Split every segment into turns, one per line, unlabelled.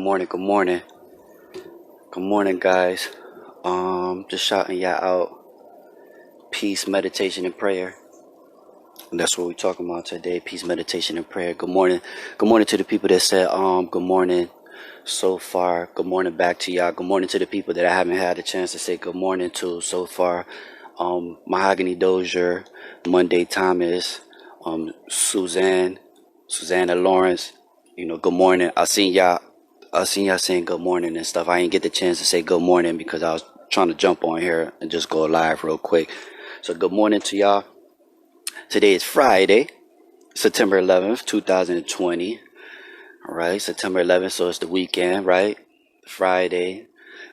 morning, good morning. Good morning, guys. Just shouting y'all out. Peace, meditation, and prayer. And that's what we're talking about today. Peace, meditation, and prayer. Good morning. Good morning to the people that said good morning so far. Good morning back to y'all. Good morning to the people that I haven't had a chance to say good morning to so far. Mahogany Dozier, Monday Thomas, Susanna Lawrence. Good morning. I seen y'all saying good morning and stuff. I didn't get the chance to say good morning because I was trying to jump on here and just go live real quick. So good morning to y'all. Today is Friday, September 11th, 2020. All right, September 11th, so it's the weekend, right? Friday.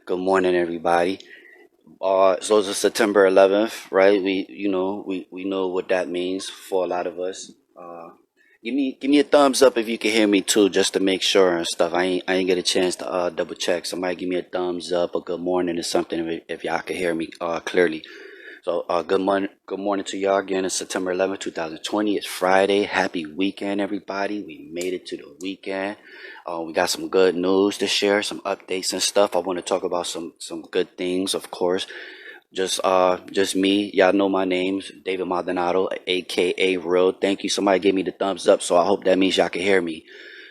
Good morning, everybody. So it's September 11th, right? We know what that means for a lot of us. Give me a thumbs up if you can hear me too, just to make sure and stuff. I ain't get a chance to double check. Somebody give me a thumbs up or good morning or something if y'all can hear me clearly. So good morning to y'all again. It's September 11th, 2020. It's Friday. Happy weekend, everybody. We made it to the weekend. We got some good news to share, some updates and stuff. I want to talk about some good things, of course. Just me. Y'all know my name's David Maldonado, aka Real. Thank you. Somebody gave me the thumbs up, so I hope that means y'all can hear me.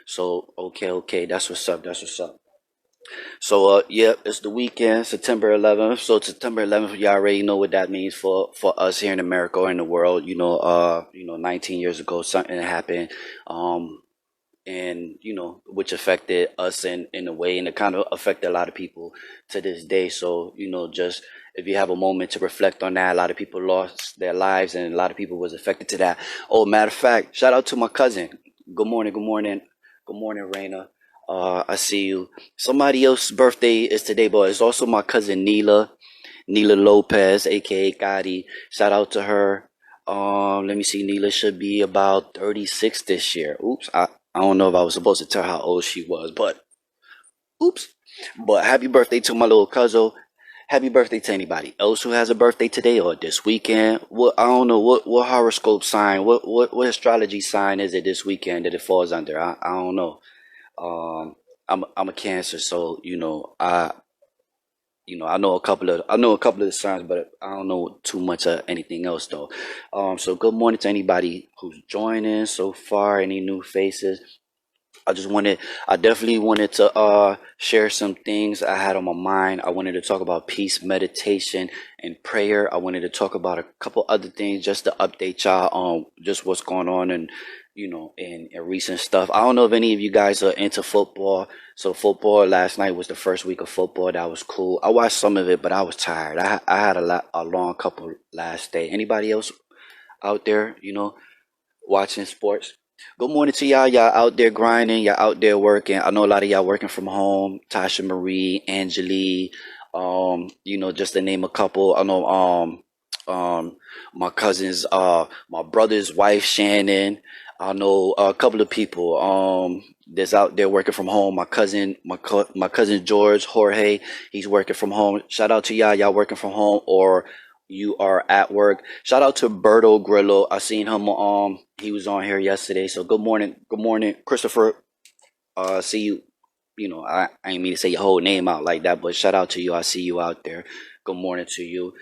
So okay, that's what's up. That's what's up. So yeah, it's the weekend, September 11th. So September 11th, you already know what that means for us here in America or in the world. 19 years ago, something happened. And which affected us in a way, and it kind of affected a lot of people to this day. So just if you have a moment to reflect on that, a lot of people lost their lives and a lot of people was affected to that. Oh, matter of fact, shout out to my cousin. Good morning, good morning, good morning, Raina. I see you. Somebody else's birthday is today, but it's also my cousin Neela Lopez, aka Gotti. Shout out to her. Let me see. Neela should be about 36 this year. Oops, I don't know if I was supposed to tell how old she was, but oops. But happy birthday to my little cousin. Happy birthday to anybody else who has a birthday today or this weekend. What I don't know what horoscope sign, what astrology sign is it this weekend that it falls under? I don't know. I'm a Cancer, so I know a couple of the signs, but I don't know too much of anything else though. So good morning to anybody who's joining so far. Any new faces? I just wanted, I definitely wanted to share some things I had on my mind. I wanted to talk about peace, meditation, and prayer. I wanted to talk about a couple other things just to update y'all on just what's going on and in recent stuff. I don't know if any of you guys are into football. So football last night was the first week of football. That was cool. I watched some of it, but I was tired. I had a long couple last day. Anybody else out there, watching sports? Good morning to y'all. Y'all out there grinding. Y'all out there working. I know a lot of y'all working from home. Tasha Marie, Angeli, just to name a couple. I know my cousin's my brother's wife Shannon. I know a couple of people that's out there working from home. My cousin George Jorge, he's working from home. Shout out to y'all. Y'all working from home or you are at work. Shout out to Berto Grillo. I seen him he was on here yesterday. So good morning, Christopher. See you. I ain't mean to say your whole name out like that, but shout out to you. I see you out there. Good morning to you.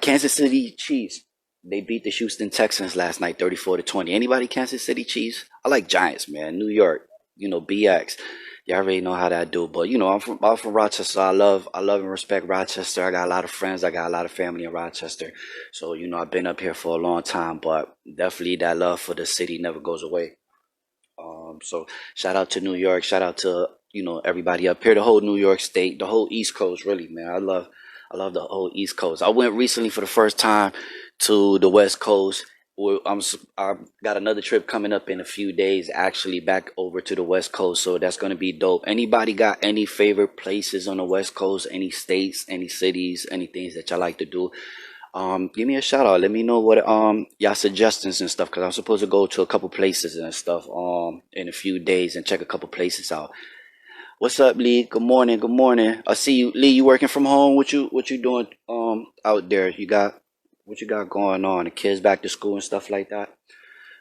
Kansas City Chiefs. They beat the Houston Texans last night, 34-20. Anybody Kansas City Chiefs? I like Giants, man. New York. BX. Y'all already know how that do. But I'm from Rochester. I love and respect Rochester. I got a lot of friends. I got a lot of family in Rochester. So, I've been up here for a long time, but definitely that love for the city never goes away. So shout out to New York. Shout out to everybody up here, the whole New York State, the whole East Coast. Really, man, I love the whole East Coast. I went recently for the first time to the West Coast. I got another trip coming up in a few days, actually back over to the West Coast. So that's gonna be dope. Anybody got any favorite places on the West Coast? Any states? Any cities? Any things that y'all like to do? Give me a shout out. Let me know what y'all suggestions and stuff, because I'm supposed to go to a couple places and stuff in a few days and check a couple places out. What's up, Lee? Good morning. Good morning. I see you, Lee. You working from home? What you doing out there? What you got going on? The kids back to school and stuff like that.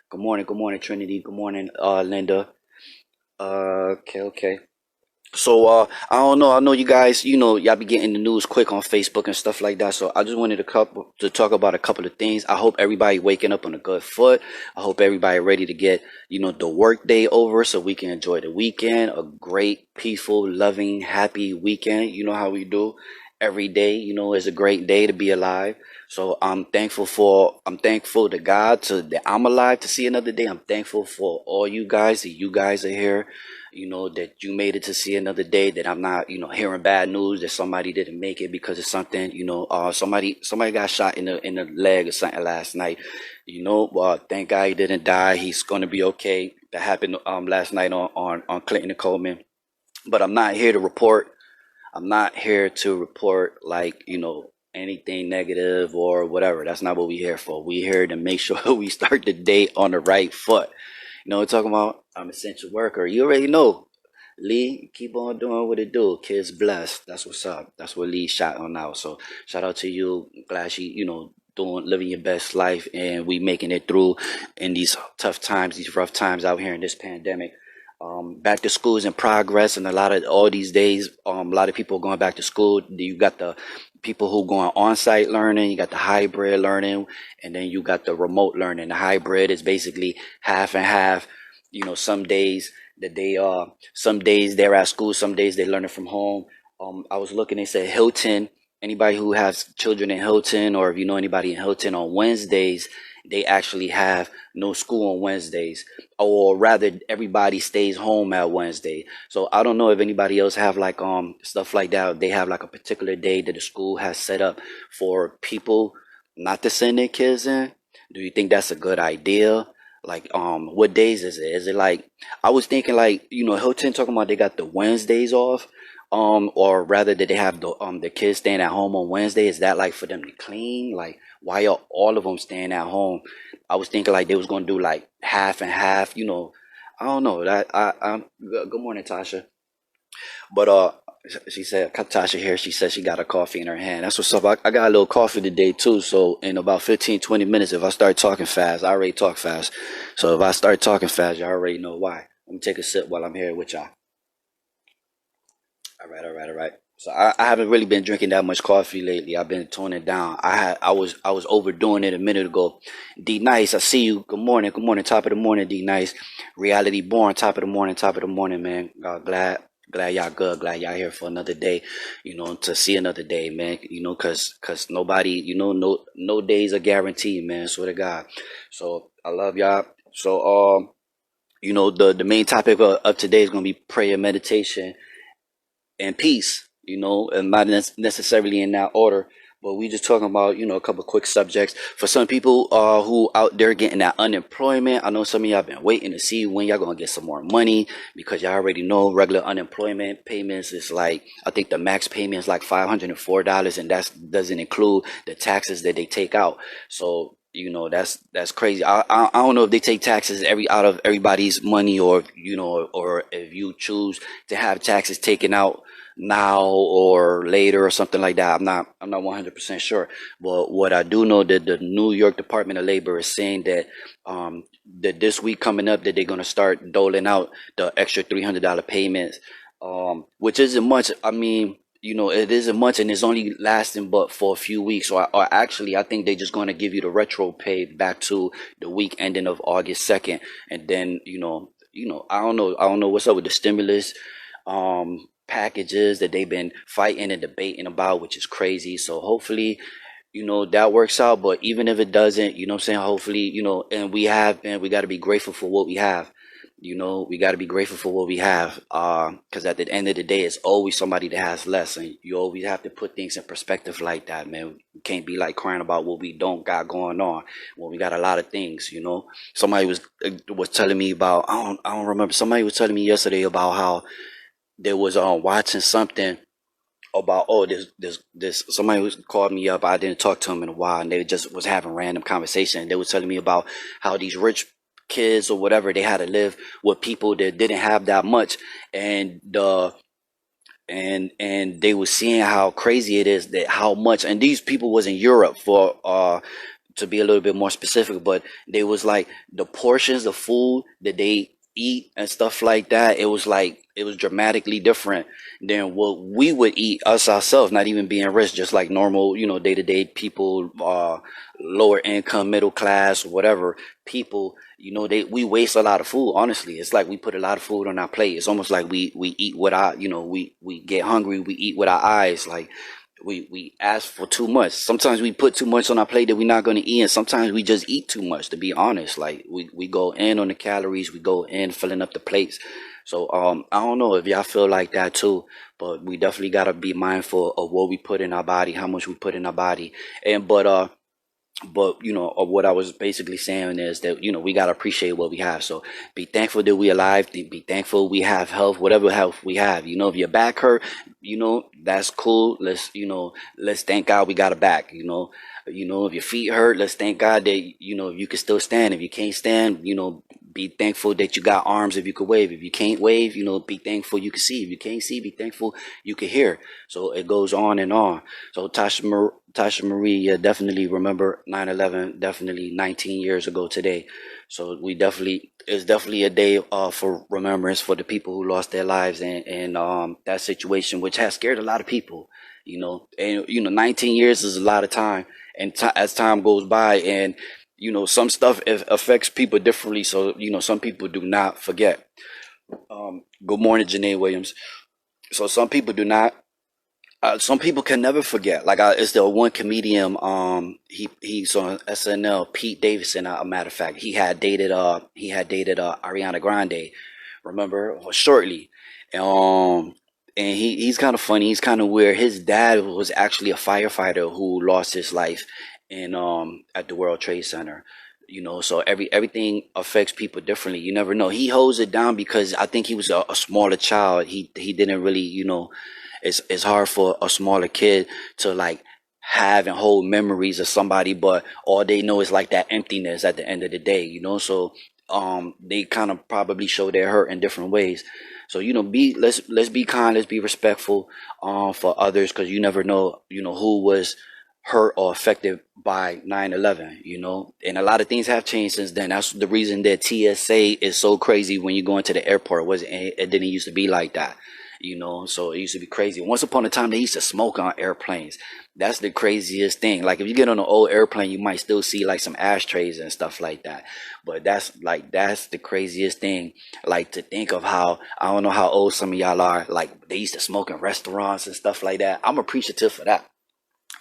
Good morning. Good morning, Trinity. Good morning, Linda. Okay, okay. So I don't know. I know you guys, y'all be getting the news quick on Facebook and stuff like that. So I just wanted to talk about a couple of things. I hope everybody waking up on a good foot. I hope everybody ready to get, the work day over so we can enjoy the weekend, a great, peaceful, loving, happy weekend. You know how we do every day, is a great day to be alive. So I'm thankful to God that I'm alive to see another day. I'm thankful for all you guys that you guys are here, that you made it to see another day, that I'm not, hearing bad news that somebody didn't make it because of something, somebody got shot in the leg or something last night. Thank God he didn't die. He's going to be okay. That happened last night on Clinton and Coleman. But I'm not here to report like, anything negative or whatever. That's not what we're here for. We're here to make sure we start the day on the right foot. You know what I'm talking about? I'm essential worker. You already know. Lee, keep on doing what it do. Kids blessed. That's what's up. That's what Lee shot on now. So shout out to you. Glad she, living your best life, and we making it through in these tough times, these rough times out here in this pandemic. Back to school is in progress, and a lot of all these days, a lot of people are going back to school. You got the people who going on-site learning, you got the hybrid learning, and then you got the remote learning. The hybrid is basically half and half. Some days some days they're at school, some days they're learning from home. I was looking, they said Hilton, anybody who has children in Hilton, or if you know anybody in Hilton, on Wednesdays, they actually have no school on Wednesdays, or rather everybody stays home at Wednesday. So I don't know if anybody else have like stuff like that. They have like a particular day that the school has set up for people not to send their kids in. Do you think that's a good idea? Like, what days is it? Is it like, I was thinking like, Hilton talking about they got the Wednesdays off, or rather that they have the kids staying at home on Wednesday. Is that like for them to clean? Like, why are all of them staying at home? I was thinking like they was gonna do like half and half. I don't know. Good morning, Tasha. But she said, Tasha here. She said she got a coffee in her hand. That's what's up. I got a little coffee today too. So in about 15, 20 minutes, if I start talking fast, I already talk fast. So if I start talking fast, y'all already know why. Let me take a sip while I'm here with y'all. All right, all right, all right. So I haven't really been drinking that much coffee lately. I've been toning it down. I was overdoing it a minute ago. D Nice, I see you. Good morning, top of the morning, D Nice. Reality born, top of the morning, man. Glad y'all good. Glad y'all here for another day. To see another day, man. Cause nobody, no days are guaranteed, man. Swear to God. So I love y'all. So the main topic of today is gonna be prayer, meditation, and peace, and not necessarily in that order. But we just talking about, a couple quick subjects for some people who out there getting that unemployment. I know some of y'all been waiting to see when y'all gonna get some more money, because y'all already know regular unemployment payments is like, I think the max payment is like $504, and that doesn't include the taxes that they take out. So that's crazy. I don't know if they take taxes out of everybody's money, or or if you choose to have taxes taken out now or later or something like that. I'm not 100% sure. But what I do know, that the New York Department of Labor is saying that this week coming up, that they're going to start doling out the extra $300 payments, which isn't much. I mean, it isn't much, and it's only lasting but for a few weeks. Or actually, I think they're just going to give you the retro pay back to the week ending of August 2nd. And then, I don't know what's up with the stimulus packages that they've been fighting and debating about, which is crazy. So hopefully, that works out. But even if it doesn't, you know what I'm saying? Hopefully, and we got to be grateful for what we have. We got to be grateful for what we have. Because at the end of the day, it's always somebody that has less. And you always have to put things in perspective like that, man. We can't be like crying about what we don't got going on when we got a lot of things, Somebody was telling me about, I don't remember. Somebody was telling me yesterday about how they was watching something about, this somebody was called me up. I didn't talk to him in a while, and they just was having random conversation. They was telling me about how these rich kids or whatever, they had to live with people that didn't have that much, and and they were seeing how crazy it is, that how much, and these people was in Europe, for to be a little bit more specific, but they was like the portions of food that they eat and stuff like that, it was dramatically different than what we would eat us ourselves, not even being rich, just like normal, day to day people, lower income, middle class, whatever people, we waste a lot of food. Honestly, it's like we put a lot of food on our plate. It's almost like we eat with our, we get hungry, we eat with our eyes. Like we ask for too much. Sometimes we put too much on our plate that we're not going to eat, and sometimes we just eat too much. To be honest, like we go in on the calories, we go in filling up the plates. So I don't know if y'all feel like that too, but we definitely gotta be mindful of what we put in our body, how much we put in our body, and but what I was basically saying is that we gotta appreciate what we have. So be thankful that we alive. Be thankful we have health, whatever health we have. If your back hurt, that's cool. Let's thank God we got a back. If your feet hurt, let's thank God that you can still stand. If you can't stand, be thankful that you got arms if you could wave. If you can't wave, be thankful you can see. If you can't see, be thankful you can hear. So it goes on and on. So Tasha Marie, yeah, definitely remember 9/11, definitely 19 years ago today. So it's definitely a day for remembrance for the people who lost their lives and that situation, which has scared a lot of people. And 19 years is a lot of time, and as time goes by, and some stuff affects people differently. So some people do not forget. Good morning, Janae Williams. So some people do not. Some people can never forget. Like it's the one comedian. He's on SNL. Pete Davidson. A matter of fact, he had dated Ariana Grande. Remember, shortly. And he's kind of funny. He's kind of weird. His dad was actually a firefighter who lost his life in at the World Trade Center. So everything affects people differently. You never know. He holds it down because I think he was a smaller child. He didn't really, it's hard for a smaller kid to like have and hold memories of somebody, but all they know is like that emptiness at the end of the day. So they kind of probably show their hurt in different ways. So be let's be kind, let's be respectful for others, because you never know who was hurt or affected by 9/11. And a lot of things have changed since then. That's the reason that TSA is so crazy when you go into the airport. It didn't used to be like that. So it used to be crazy. Once upon a time, they used to smoke on airplanes. That's the craziest thing. Like if you get on an old airplane, you might still see like some ashtrays and stuff like that. But that's the craziest thing. Like to think of how, I don't know how old some of y'all are. Like they used to smoke in restaurants and stuff like that. I'm appreciative for that.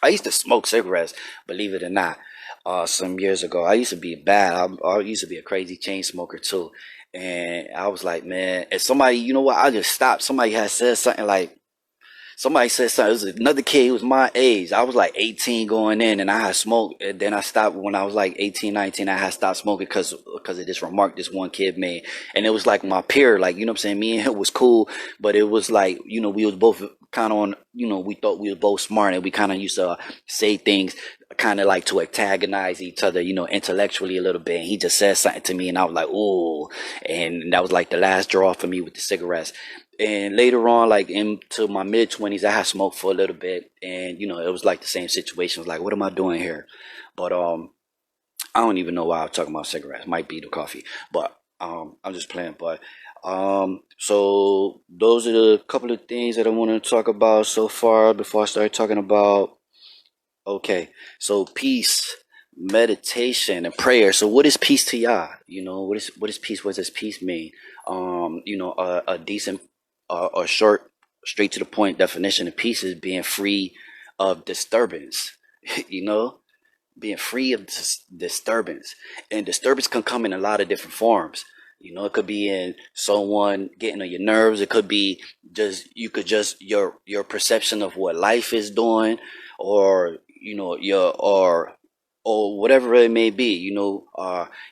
I used to smoke cigarettes, believe it or not, some years ago. I used to be bad. I used to be a crazy chain smoker too. And I was like, man, if somebody, you know what, I just stopped. Somebody had said something like, somebody said something. It was another kid who was my age. I was like 18 going in, and I had smoked. And then I stopped when I was like 18, 19. I had stopped smoking because of this remark this one kid made. And it was like my peer, like, what I'm saying? Me and him was cool, but it was like, we was both kind of on, we thought we were both smart, and we kind of used to say things kind of like to antagonize each other, intellectually a little bit. And he just said something to me, and I was like, "Ooh," and that was like the last draw for me with the cigarettes. And later on, like into my mid 20s, I had smoked for a little bit, and it was like the same situation. It was like, what am I doing here? But I don't even know why I'm talking about cigarettes. Might be the coffee, but I'm just playing. But so those are the couple of things that I want to talk about so far before I start talking about. Okay, so peace, meditation, and prayer. So what is peace to y'all? What is peace? What does peace mean? A decent, or short, straight to the point definition of peace is being free of disturbance. You know, being free of disturbance, and disturbance can come in a lot of different forms. It could be in someone getting on your nerves. It could be just your perception of what life is doing, or or whatever it may be.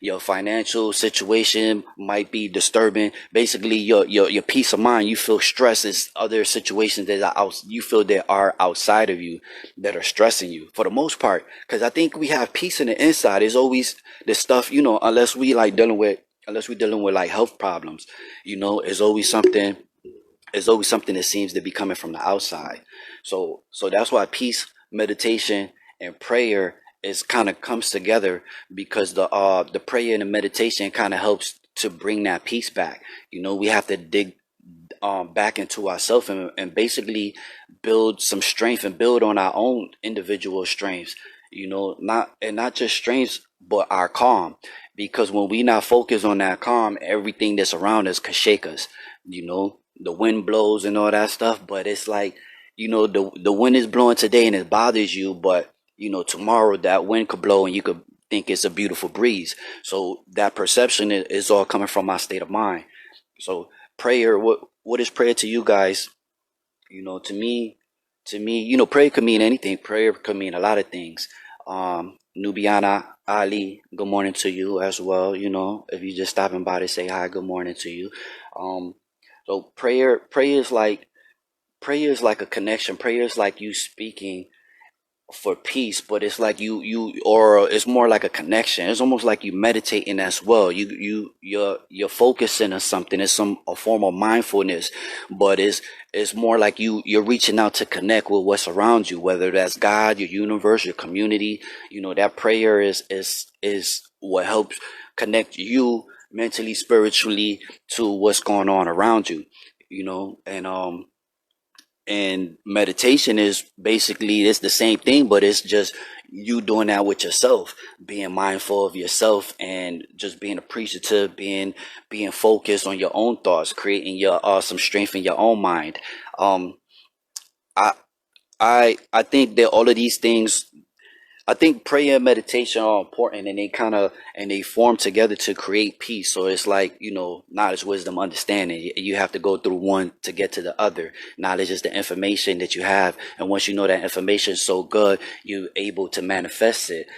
Your financial situation might be disturbing. Basically, your peace of mind. You feel stress is other situations that you feel that are outside of you that are stressing you for the most part. Because I think we have peace in the inside. It's always the stuff, unless we're dealing with like health problems. It's always something. It's always something that seems to be coming from the outside. So that's why peace, meditation, and prayer is kind of comes together, because the prayer and the meditation kind of helps to bring that peace back. We have to dig back into ourselves, and basically build some strength and build on our own individual strengths. Not just strengths, but our calm. Because when we not focused on that calm, everything that's around us could shake us. The wind blows and all that stuff, but it's like, the wind is blowing today and it bothers you, but tomorrow that wind could blow and you could think it's a beautiful breeze. So that perception is all coming from my state of mind. So prayer, what is prayer to you guys? To me, prayer could mean anything. Prayer could mean a lot of things. Nubiana Ali, good morning to you as well. If you just stopping by to say hi, good morning to you. Um, so prayer is like a connection. Prayer is like you speaking for peace, but it's like or it's more like a connection. It's almost like you meditating as well. You're focusing on something. It's a form of mindfulness, but it's more like you're reaching out to connect with what's around you, whether that's God, your universe, your community. That prayer is what helps connect you mentally, spiritually, to what's going on around you. And meditation is basically, it's the same thing, but it's just you doing that with yourself, being mindful of yourself, and just being appreciative, being focused on your own thoughts, creating your some strength in your own mind. um i I think that all of these things, I think prayer and meditation are important, and they form together to create peace. So it's like, knowledge, wisdom, understanding. You have to go through one to get to the other. Knowledge is the information that you have, and once you know that information is so good, you're able to manifest it,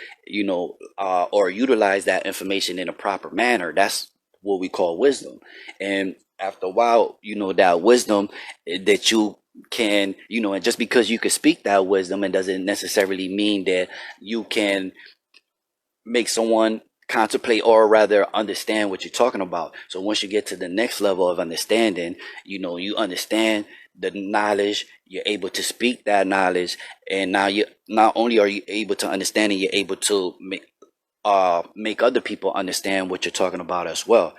or utilize that information in a proper manner. That's what we call wisdom. And after a while, that wisdom, that you can, and just because you can speak that wisdom, it doesn't necessarily mean that you can make someone contemplate, or rather understand what you're talking about. So once you get to the next level of understanding, you understand the knowledge, you're able to speak that knowledge, and now you not only are you able to understand it, you're able to make other people understand what you're talking about as well.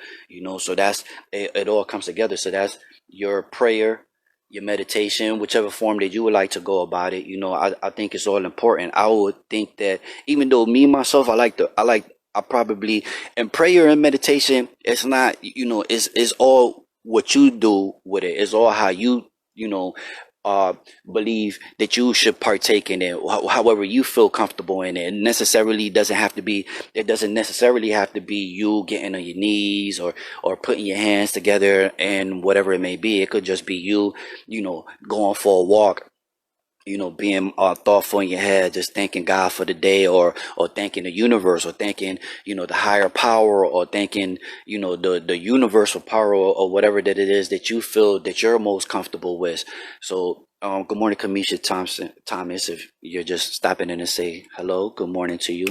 So that's it all comes together. So that's your prayer, your meditation, whichever form that you would like to go about it. I think it's all important. I would think that, even though me myself, I probably, in prayer and meditation, it's not, it's all what you do with it. It's all how you know uh believe that you should partake in it, however you feel comfortable in it. It doesn't necessarily have to be you getting on your knees, or putting your hands together, and whatever it may be. It could just be you, going for a walk, being thoughtful in your head, just thanking God for the day, or thanking the universe, or thanking, the higher power, or thanking, the universal power, or whatever that it is that you feel that you're most comfortable with. So, good morning, Kamisha Thomas. If you're just stopping in to say hello, good morning to you.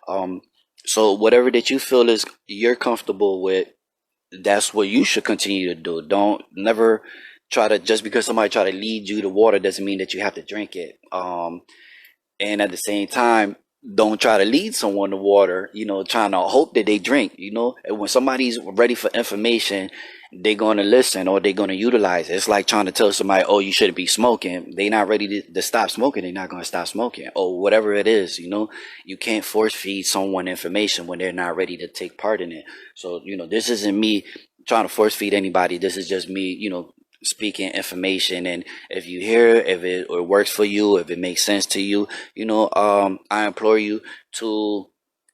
Um, so whatever that you feel is you're comfortable with, that's what you should continue to do. Don't never try to, just because somebody try to lead you to water doesn't mean that you have to drink it. And at the same time, don't try to lead someone to water, trying to hope that they drink. And when somebody's ready for information, they're going to listen, or they're going to utilize it. It's like trying to tell somebody, oh, you shouldn't be smoking. They're not ready to stop smoking. They're not going to stop smoking, or whatever it is. You can't force feed someone information when they're not ready to take part in it. So, this isn't me trying to force feed anybody. This is just me, speaking information. And if you hear, if it works for you, if it makes sense to you, I implore you to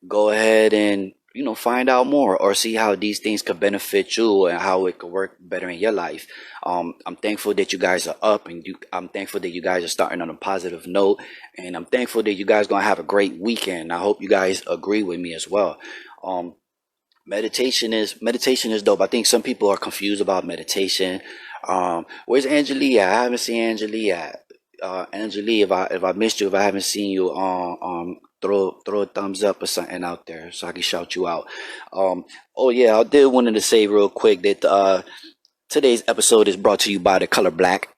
go ahead and, find out more, or see how these things could benefit you, and how it could work better in your life. I'm thankful that you guys are up, and I'm thankful that you guys are starting on a positive note, and I'm thankful that you guys gonna have a great weekend. I hope you guys agree with me as well. um meditation is dope. I think some people are confused about meditation. Where's Angelia? I haven't seen Angelia. Angelia, if I missed you, if I haven't seen you, throw a thumbs up or something out there so I can shout you out. Oh yeah, I did wanted to say real quick that today's episode is brought to you by the color black.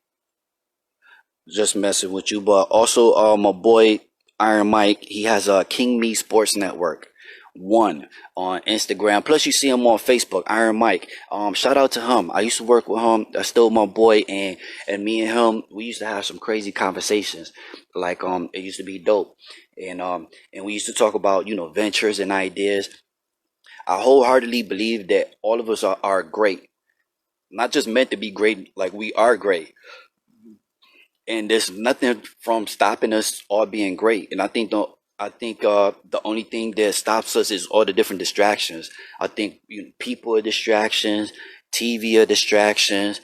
Just messing with you, but also my boy Iron Mike. He has a King Me Sports Network, One on Instagram. Plus, you see him on Facebook, Iron Mike. Shout out to him. I used to work with him. That's still my boy, and me and him, we used to have some crazy conversations. Like it used to be dope, and we used to talk about ventures and ideas. I wholeheartedly believe that all of us are great, not just meant to be great. Like we are great, and there's nothing from stopping us all being great. And I think the only thing that stops us is all the different distractions. I think people are distractions, TV are distractions,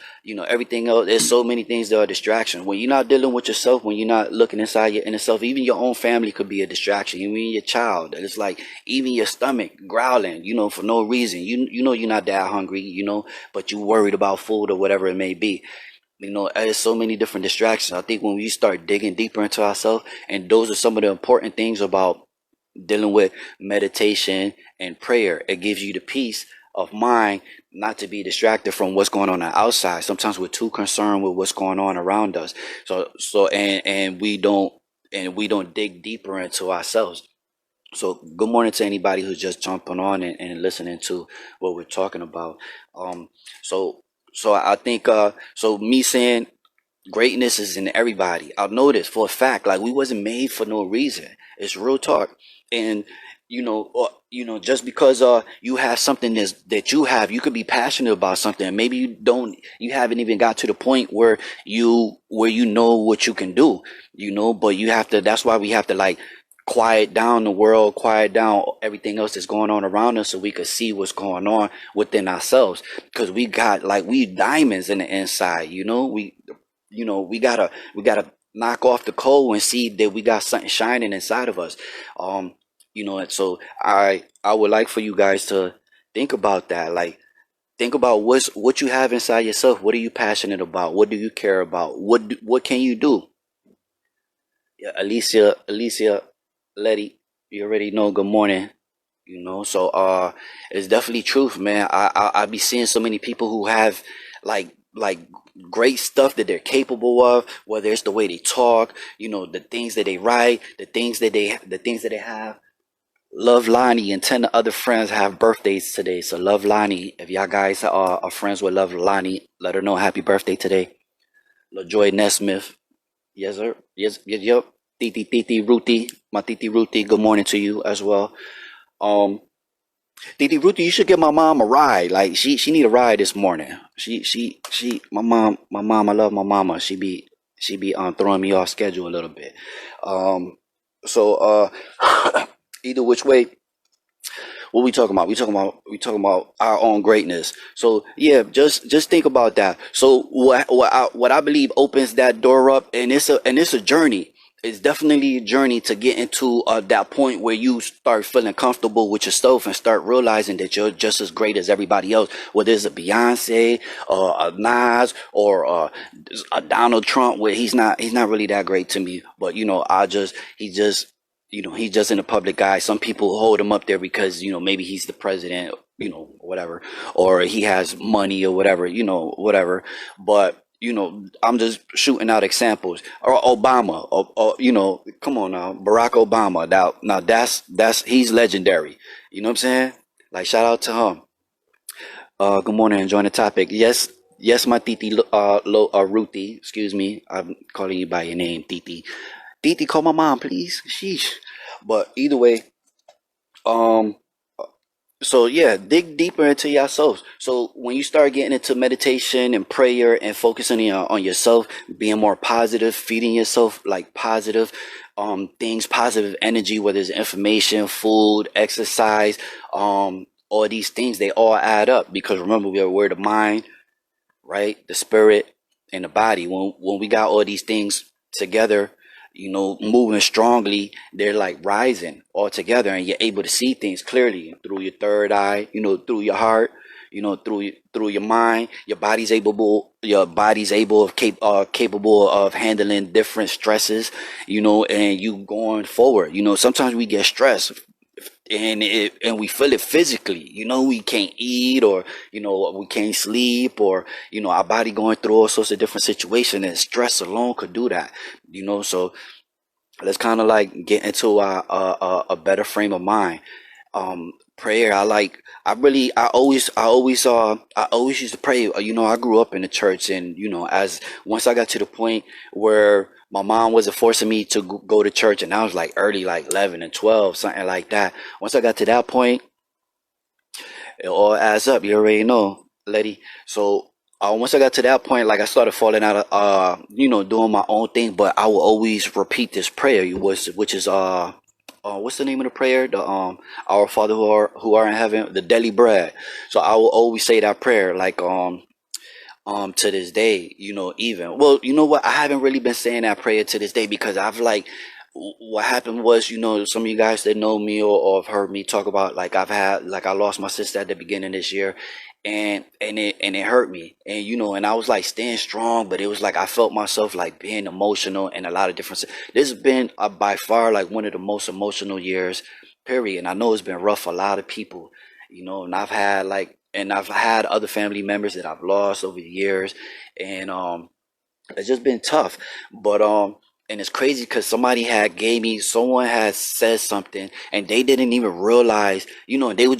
everything else. There's so many things that are distractions. When you're not dealing with yourself, when you're not looking inside your inner self, even your own family could be a distraction. Even your child, it's like even your stomach growling, for no reason. You know you're not that hungry, but you worried about food or whatever it may be. There's so many different distractions. I think when we start digging deeper into ourselves, and those are some of the important things about dealing with meditation and prayer. It gives you the peace of mind not to be distracted from what's going on outside. Sometimes we're too concerned with what's going on around us. And we don't dig deeper into ourselves. So good morning to anybody who's just jumping on and listening to what we're talking about. Um, so so I think so me saying greatness is in everybody. I know this for a fact. Like we wasn't made for no reason. It's real talk. And just because you have something that you have, you could be passionate about something. And maybe you haven't even got to the point where you know what you can do. But you have to. That's why we have to like quiet down the world, quiet down everything else that's going on around us, so we could see what's going on within ourselves. Because we diamonds in the inside. We gotta knock off the coal and see that we got something shining inside of us. And so I would like for you guys to think about that. Like think about what you have inside yourself. What are you passionate about? What do you care about? What can you do? Yeah, Alicia, Letty, you already know. Good morning. So it's definitely truth, man. I be seeing so many people who have like great stuff that they're capable of, whether it's the way they talk, the things that they write, the things that they have. Love Lonnie and 10 other friends have birthdays today. So Love Lonnie, if y'all guys are friends with Love Lonnie, let her know happy birthday today. LaJoy Nesmith, yes sir, yes, yep. Titi Ruti, my Titi Ruti, good morning to you as well. Um, Titi Ruthie, you should give my mom a ride. Like she need a ride this morning. My mom. I love my mama. She be throwing me off schedule a little bit. Um, so either which way, what we talking about? We talking about our own greatness. So yeah, just think about that. So what I believe opens that door up, and it's a journey. It's definitely a journey to get into that point where you start feeling comfortable with yourself and start realizing that you're just as great as everybody else. Whether it's a Beyonce or a Nas or a Donald Trump, where he's not really that great to me. But he's just in the public eye. Some people hold him up there because maybe he's the president, whatever, or he has money or whatever, whatever. But I'm just shooting out examples. Or Obama, or come on now, Barack Obama. Now that's he's legendary. You know what I'm saying? Like shout out to him. Good morning, enjoying the topic. Yes, yes, my Titi, Ruthie. Excuse me, I'm calling you by your name, Titi. Titi, call my mom, please. Sheesh. But either way, um, so yeah, dig deeper into yourself. So when you start getting into meditation and prayer and focusing on yourself, being more positive, feeding yourself like positive things, positive energy, whether it's information, food, exercise, all these things, they all add up. Because remember, we're the mind, right? The spirit and the body. When we got all these things together, moving strongly, they're like rising all together, and you're able to see things clearly through your third eye, through your heart, through your mind. Your body's able of capable of handling different stresses, and you going forward. Sometimes we get stressed and we feel it physically. We can't eat, or we can't sleep, or our body going through all sorts of different situations, and stress alone could do that. So let's kind of like get into a better frame of mind. prayer. I always used to pray. I grew up in the church, and as once I got to the point where my mom wasn't forcing me to go to church, and I was like early, like 11 and 12, something like that. Once I got to that point, it all adds up. You already know, lady. So once I got to that point, like I started falling out of doing my own thing. But I will always repeat this prayer, which is what's the name of the prayer? The Our Father who are in heaven, the daily bread. So I will always say that prayer, like to this day, even well, you know what, I haven't really been saying that prayer to this day because I've like what happened was, some of you guys that know me or have heard me talk about, like, I lost my sister at the beginning of this year, and it hurt me, and and I was like staying strong, but it was like I felt myself like being emotional and a lot of different. This has been by far like one of the most emotional years, period. And I know it's been rough for a lot of people, and I've had other family members that I've lost over the years, and it's just been tough. But and it's crazy because someone had said something, and they didn't even realize, they were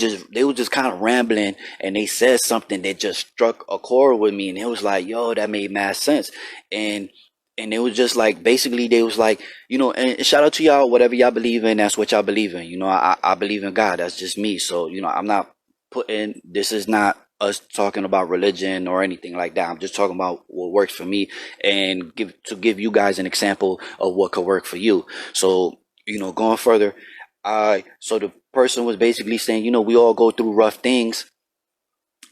just kind of rambling, and they said something that just struck a chord with me, and it was like, yo, that made mad sense. And it was just like, basically they was like, and shout out to y'all, whatever y'all believe in, that's what y'all believe in. I believe in God. That's just me. So I'm not putting, this is not us talking about religion or anything like that. I'm just talking about what works for me, and give you guys an example of what could work for you. So, going further, so the person was basically saying, we all go through rough things,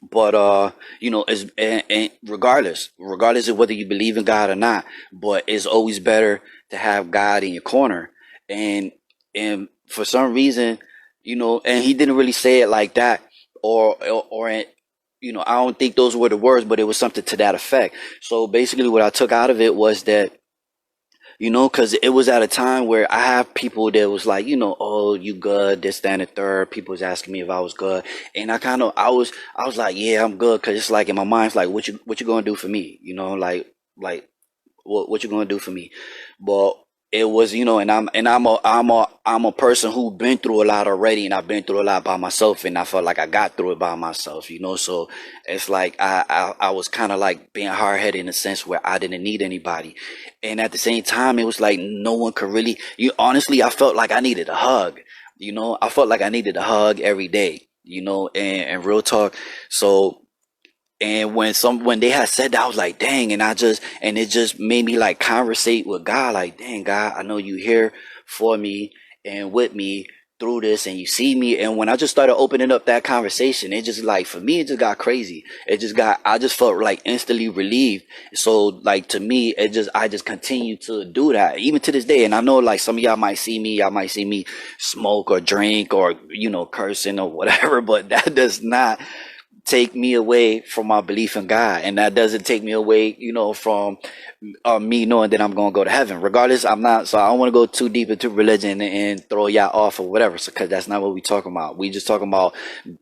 but as and regardless of whether you believe in God or not, but it's always better to have God in your corner. And and for some reason, and he didn't really say it like that, or I don't think those were the words, but it was something to that effect. So basically what I took out of it was that, because it was at a time where I have people that was like, oh, you good, this, that, and the third. People was asking me if I was good, and I was like, yeah, I'm good, because it's like in my mind, it's like, what you gonna do for me, like what you gonna do for me? But it was, and I'm a person who been through a lot already, and I've been through a lot by myself, and I felt like I got through it by myself, so it's like I was kind of like being hard headed in a sense where I didn't need anybody. And at the same time, it was like no one could really, honestly, I felt like I needed a hug. I felt like I needed a hug every day, and real talk. So, and when they had said that, I was like, dang, and it just made me like conversate with God, like, dang, God, I know you here for me and with me through this, and you see me. And when I just started opening up that conversation, it just, like, for me, it just got crazy. I just felt like instantly relieved. So like, to me, I just continue to do that even to this day. And I know, like, some of y'all might see me smoke or drink or, cursing or whatever, but that does not take me away from my belief in God, and that doesn't take me away, from me knowing that I'm gonna go to heaven. Regardless, I'm not. So I don't want to go too deep into religion and throw y'all off or whatever. So, because that's not what we talking about. We just talking about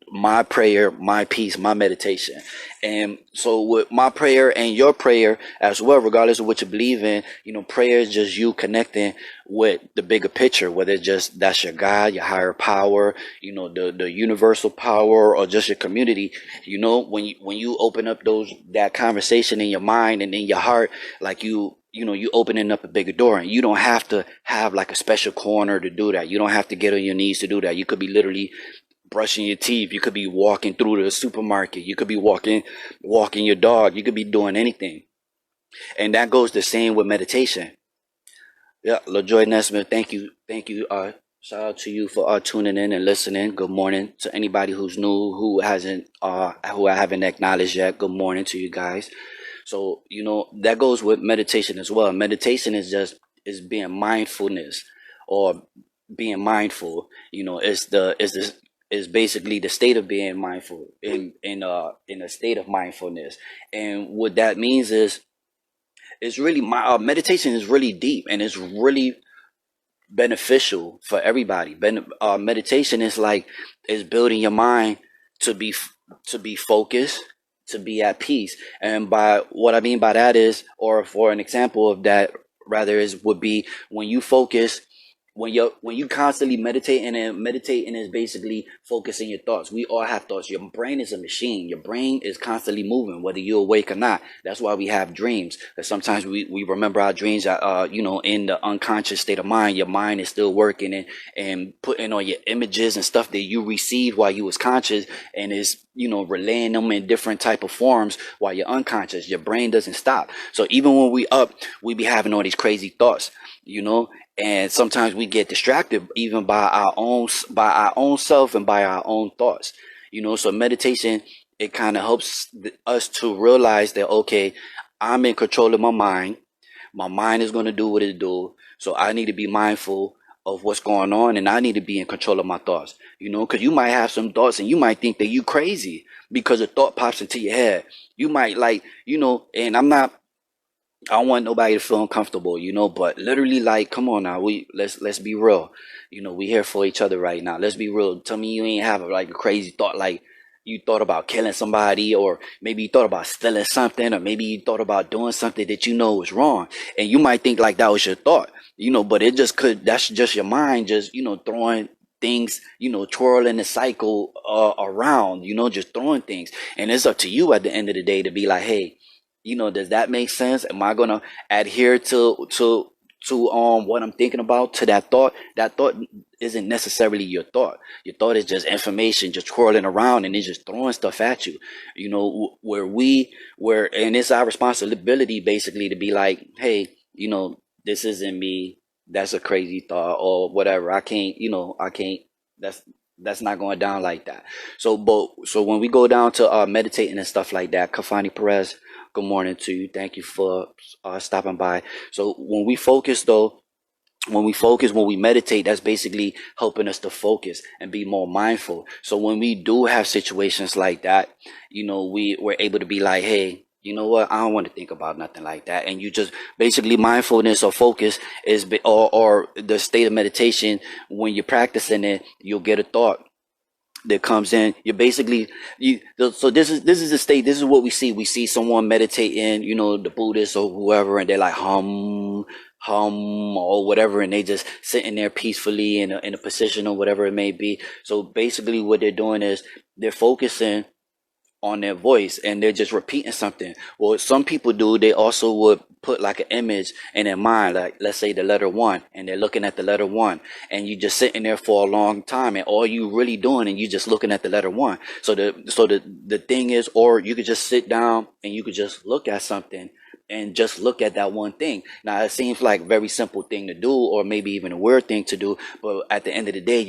my prayer, my peace, my meditation. And so with my prayer and your prayer as well, regardless of what you believe in, prayer is just you connecting with the bigger picture, whether it's just that's your God, your higher power, the universal power, or just your community. When you open up that conversation in your mind and in your heart, like, you opening up a bigger door, and you don't have to have like a special corner to do that. You don't have to get on your knees to do that. You could be literally brushing your teeth. You could be walking through the supermarket. You could be walking your dog. You could be doing anything. And that goes the same with meditation. Yeah, LaJoy Nesmith, thank you. Thank you. Shout out to you for tuning in and listening. Good morning to anybody who's new, who I haven't acknowledged yet. Good morning to you guys. So, that goes with meditation as well. Meditation is being mindfulness, or being mindful. Is basically the state of being mindful, in a state of mindfulness. And what that means is, it's really, my meditation is really deep, and it's really beneficial for everybody. Meditation is building your mind to be focused, to be at peace. And by what I mean by that is, or for an example of that, rather, would be when you focus. when you constantly meditating, and meditating is basically focusing your thoughts. We all have thoughts. Your brain is a machine. Your brain is constantly moving, whether you're awake or not. That's why we have dreams. Because sometimes we remember our dreams, in the unconscious state of mind. Your mind is still working and putting on your images and stuff that you received while you was conscious, and is, relaying them in different type of forms while you're unconscious. Your brain doesn't stop. So even when we up, we be having all these crazy thoughts, and sometimes we get distracted even by our own self and by our own thoughts. So meditation, it kind of helps us to realize that, okay, I'm in control of my mind. My mind is going to do what it do, so I need to be mindful of what's going on, and I need to be in control of my thoughts. Because you might have some thoughts and you might think that you crazy because a thought pops into your head. You might, like, and I don't want nobody to feel uncomfortable, but literally, like, come on now, let's be real. We here for each other right now. Let's be real. Tell me you ain't have like a crazy thought, like you thought about killing somebody, or maybe you thought about stealing something, or maybe you thought about doing something that was wrong. And you might think like that was your thought, but that's just your mind just, throwing things, twirling the cycle around, just throwing things. And it's up to you at the end of the day to be like, hey, does that make sense? Am I gonna adhere to what I'm thinking about, to that thought? That thought isn't necessarily your thought. Your thought is just information just twirling around, and it's just throwing stuff at you. And it's our responsibility basically to be like, hey, this isn't me. That's a crazy thought or whatever. I can't. That's that's not going down like that. So when we go down to meditating and stuff like that, Kafani Perez, good morning to you. Thank you for stopping by. So when we meditate, that's basically helping us to focus and be more mindful. So when we do have situations like that, we're able to be like, hey, you know what? I don't want to think about nothing like that. And you just basically, mindfulness or focus or the state of meditation. When you're practicing it, you'll get a thought that comes in. You're basically so this is the state. This is what we see someone meditating, the Buddhist or whoever, and they're like hum or whatever, and they just sitting there peacefully in a position or whatever it may be. So basically what they're doing is they're focusing on their voice, and they're just repeating something. Well, some people do, they also would put like an image in their mind, like let's say the letter one, and they're looking at the letter one, and you just sitting there for a long time, and all you really doing, and you just looking at the letter one. So the thing is, or you could just sit down and you could just look at something and just look at that one thing. Now it seems like a very simple thing to do, or maybe even a weird thing to do, but at the end of the day,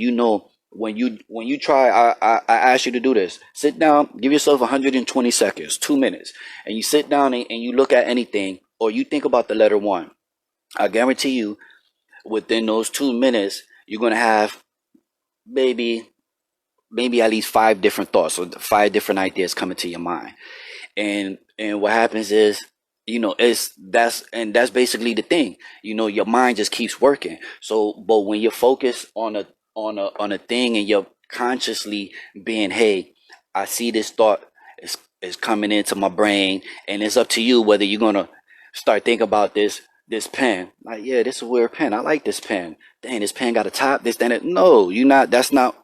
when you try, I ask you to do this. Sit down, give yourself 120 seconds, 2 minutes, and you sit down and you look at anything, or you think about the letter one. I guarantee you, within those 2 minutes, you're gonna have maybe at least five different thoughts or five different ideas coming to your mind. And what happens is, that's basically the thing. Your mind just keeps working. So but when you're focused on a thing, and you're consciously being, hey, I see this thought is coming into my brain, and it's up to you whether you're gonna start thinking about this pen. Like, yeah, this is a weird pen. I like this pen. Dang, this pen got a top, this, that. No, you're not. That's not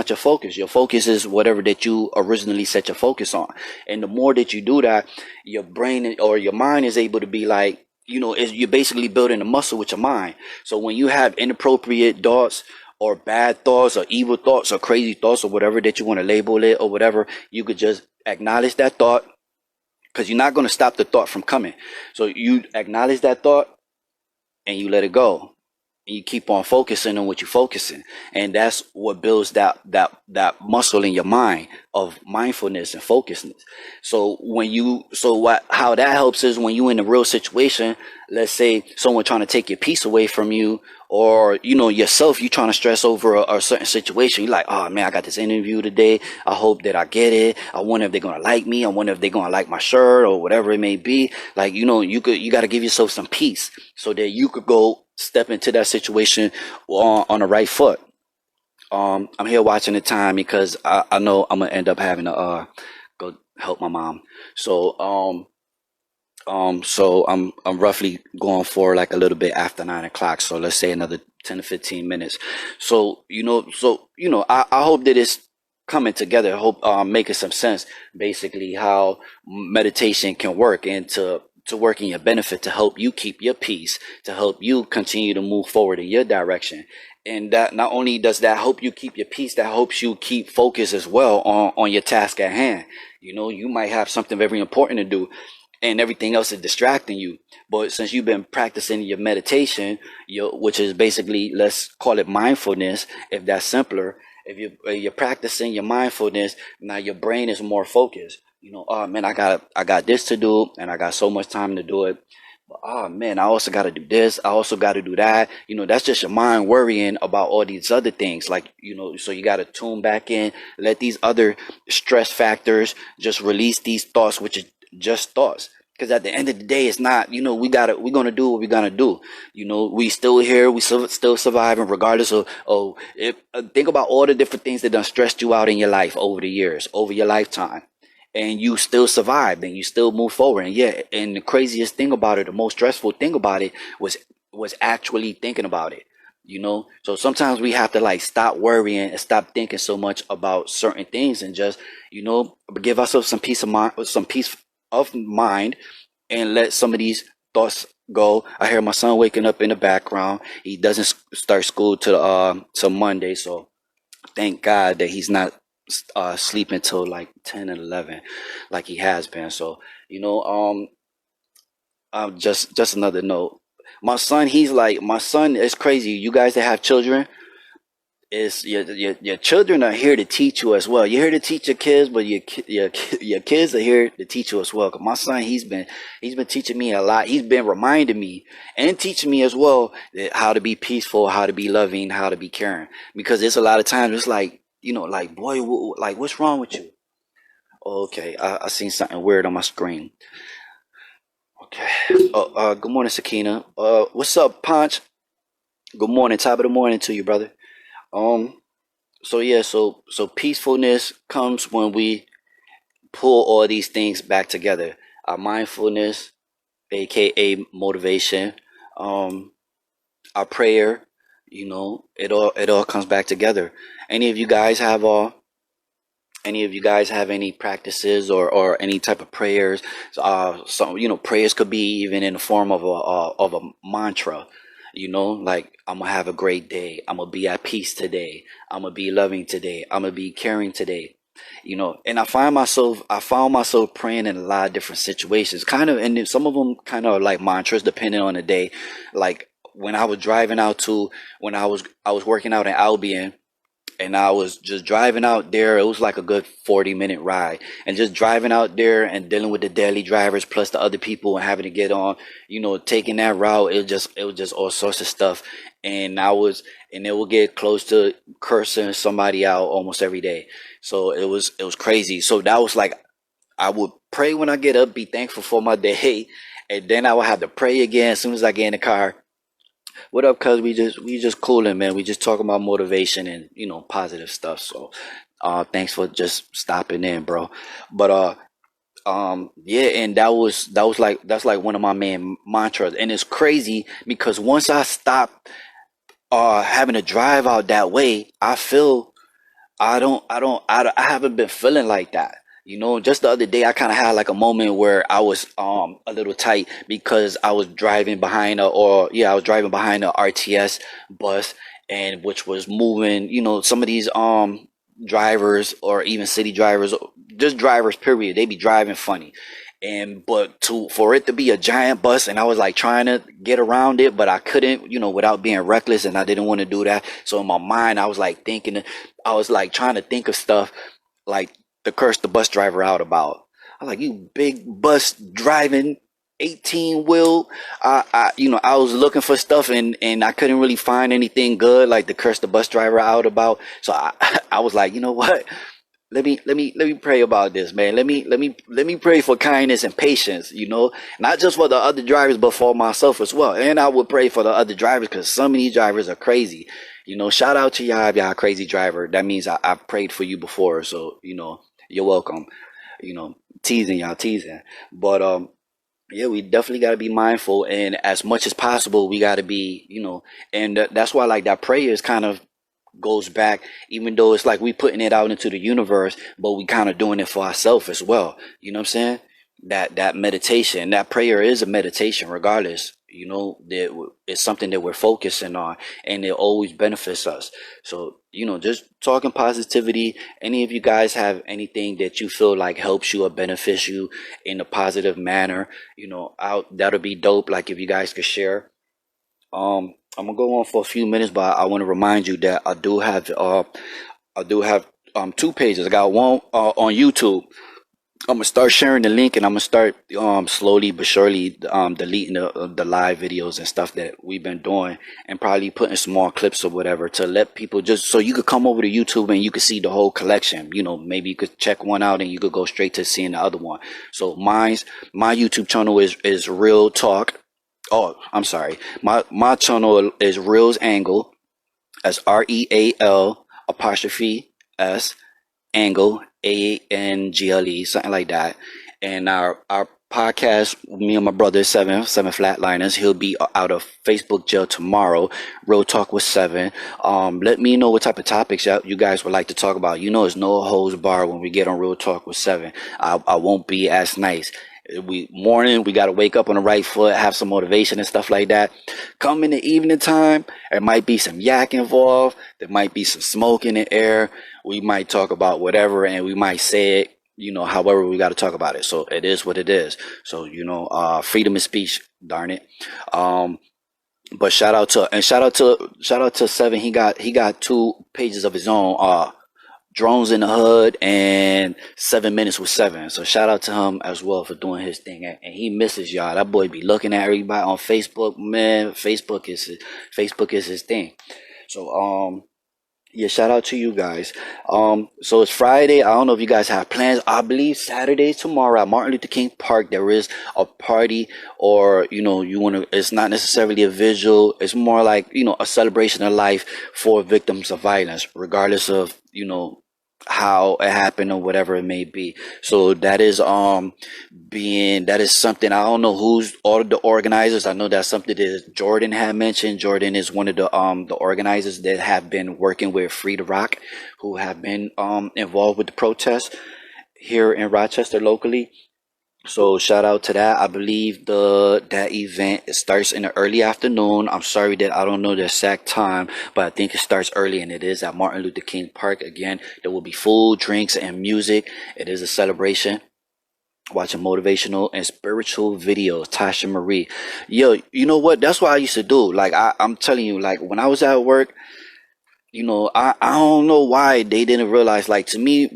your focus. Your focus is whatever that you originally set your focus on. And the more that you do that, your brain or your mind is able to be like, you're basically building a muscle with your mind. So when you have inappropriate thoughts, or bad thoughts, or evil thoughts, or crazy thoughts, or whatever that you want to label it, or whatever, you could just acknowledge that thought, because you're not going to stop the thought from coming. So you acknowledge that thought and you let it go, and you keep on focusing on what you're focusing, and that's what builds that muscle in your mind of mindfulness and focusedness. How that helps is when you're in a real situation. Let's say someone trying to take your peace away from you, or yourself, you trying to stress over a certain situation. You're like, oh man, I got this interview today, I hope that I get it, I wonder if they're gonna like me, I wonder if they're gonna like my shirt, or whatever it may be. Like, you got to give yourself some peace so that you could go step into that situation on the right foot. I'm here watching the time because I know I'm gonna end up having to go help my mom. So So I'm roughly going for like a little bit after 9 o'clock. So let's say another 10 to 15 minutes. I hope that it's coming together. I hope making some sense. Basically, how meditation can work and to work in your benefit to help you keep your peace, to help you continue to move forward in your direction. And that not only does that help you keep your peace, that helps you keep focus as well on your task at hand. You might have something very important to do and everything else is distracting you. But since you've been practicing your meditation, which is basically, let's call it mindfulness, if that's simpler. If you're practicing your mindfulness, now your brain is more focused. Oh man, I got this to do, and I got so much time to do it. But oh man, I also got to do this. I also got to do that. That's just your mind worrying about all these other things. Like, so you got to tune back in, let these other stress factors just release these thoughts, which is just thoughts. Because at the end of the day, it's not, we're going to do what we're going to do. We still here, we still surviving regardless think about all the different things that done stressed you out in your life over the years, over your lifetime. And you still survived and you still move forward. And yeah, and the craziest thing about it, the most stressful thing about it was actually thinking about it. So sometimes we have to like stop worrying and stop thinking so much about certain things and just, give ourselves some peace of mind and let some of these thoughts go. I hear my son waking up in the background. He doesn't start school till Monday, so thank God that he's not sleeping till like 10 and 11 like he has been. So just another note. My son is crazy. You guys that have children, is your children are here to teach you as well. You're here to teach your kids, but your kids are here to teach you as well. 'Cause my son, he's been teaching me a lot. He's been reminding me and teaching me as well that how to be peaceful, how to be loving, how to be caring. Because there's a lot of times it's like, like, boy, like, what's wrong with you? Okay, I seen something weird on my screen. Okay. Good morning, Sakina. What's up, Punch? Good morning, top of the morning to you, brother. Um, So yeah, so peacefulness comes when we pull all these things back together. Our mindfulness, aka motivation, um, our prayer, it all comes back together. Any of you guys have any practices or any type of prayers? Some prayers could be even in the form of a mantra. Like, I'm gonna have a great day. I'm gonna be at peace today. I'm gonna be loving today. I'm gonna be caring today. And I found myself praying in a lot of different situations, kind of, and then some of them kind of like mantras, depending on the day. Like when I was driving out to when I was working out in Albion, and I was just driving out there. It was like a good 40-minute ride, and just driving out there and dealing with the daily drivers plus the other people and having to get on, taking that route. It was just all sorts of stuff, and it would get close to cursing somebody out almost every day. So it was crazy. So that was like, I would pray when I get up, be thankful for my day, and then I would have to pray again as soon as I get in the car. What up, cuz? We just cooling, man. We just talking about motivation and positive stuff. So thanks for just stopping in, bro. But yeah, and that's like one of my main mantras. And it's crazy because once I stop having to drive out that way, I haven't been feeling like that. Just the other day, I kind of had like a moment where I was a little tight because I was driving behind a RTS bus, and which was moving. Some of these drivers, or even city drivers, just drivers period, they be driving funny. And but to for it to be a giant bus, and I was like trying to get around it, but I couldn't, without being reckless, and I didn't want to do that. So in my mind, I was like trying to think of stuff like to curse the bus driver out about. I was like, you big bus driving 18 wheel. I was looking for stuff, and I couldn't really find anything good like to curse the bus driver out about. So I was like, you know what? Let me pray about this, man. Let me pray for kindness and patience, not just for the other drivers, but for myself as well. And I would pray for the other drivers, because some of these drivers are crazy. Shout out to y'all if y'all a crazy driver. That means I've prayed for you before. So, you're welcome. Teasing y'all, teasing. But Yeah, we definitely got to be mindful, and as much as possible, we got to be, and that's why like that prayer is kind of goes back, even though it's like we putting it out into the universe, but we kind of doing it for ourselves as well. You know what I'm saying? That meditation, that prayer is a meditation, regardless. That it's something that we're focusing on, and it always benefits us. So just talking positivity. Any of you guys have anything that you feel like helps you or benefits you in a positive manner? Out that'll be dope. Like if you guys could share. I'm gonna go on for a few minutes, but I want to remind you that I do have two pages. I got one on YouTube. I'm gonna start sharing the link, and I'm gonna start slowly but surely deleting the live videos and stuff that we've been doing, and probably putting small clips or whatever to let people, just so you could come over to YouTube and you could see the whole collection. Maybe you could check one out and you could go straight to seeing the other one. So my YouTube channel is Real Talk. Oh, I'm sorry. My channel is Reels Angle. That's REAL apostrophe S Angle ANGLE, something like that. And our podcast, me and my brother Seven Flatliners, he'll be out of Facebook jail tomorrow. Real Talk with Seven. Let me know what type of topics you guys would like to talk about. It's no holds bar when we get on Real Talk with Seven. I won't be as nice. We got to wake up on the right foot, have some motivation and stuff like that. Come in the evening time, there might be some yak involved, there might be some smoke in the air. We might talk about whatever, and we might say it, however we got to talk about it. So it is what it is. So freedom of speech, darn it. But shout out to Seven. He got two pages of his own. Drones in the Hood and 7 Minutes with Seven. So shout out to him as well for doing his thing. And he misses y'all. That boy be looking at everybody on Facebook. Man, Facebook is his thing. So yeah, shout out to you guys. So it's Friday. I don't know if you guys have plans. I believe Saturday tomorrow at Martin Luther King Park there is a party, or you want to. It's not necessarily a visual. It's more like a celebration of life for victims of violence, regardless of how it happened or whatever it may be. So that is something. I don't know who's all of the organizers. I know that's something that Jordan had mentioned. Jordan is one of the organizers that have been working with Free to Rock, who have been involved with the protests here in Rochester locally. So shout out to that. I believe that event, it starts in the early afternoon. I'm sorry that I don't know the exact time, but I think it starts early, and it is at Martin Luther King Park. Again, there will be food, drinks, and music. It is a celebration. Watching motivational and spiritual videos. Tasha Marie. Yo, you know what? That's what I used to do. Like I'm telling you, like when I was at work, I don't know why they didn't realize, like, to me,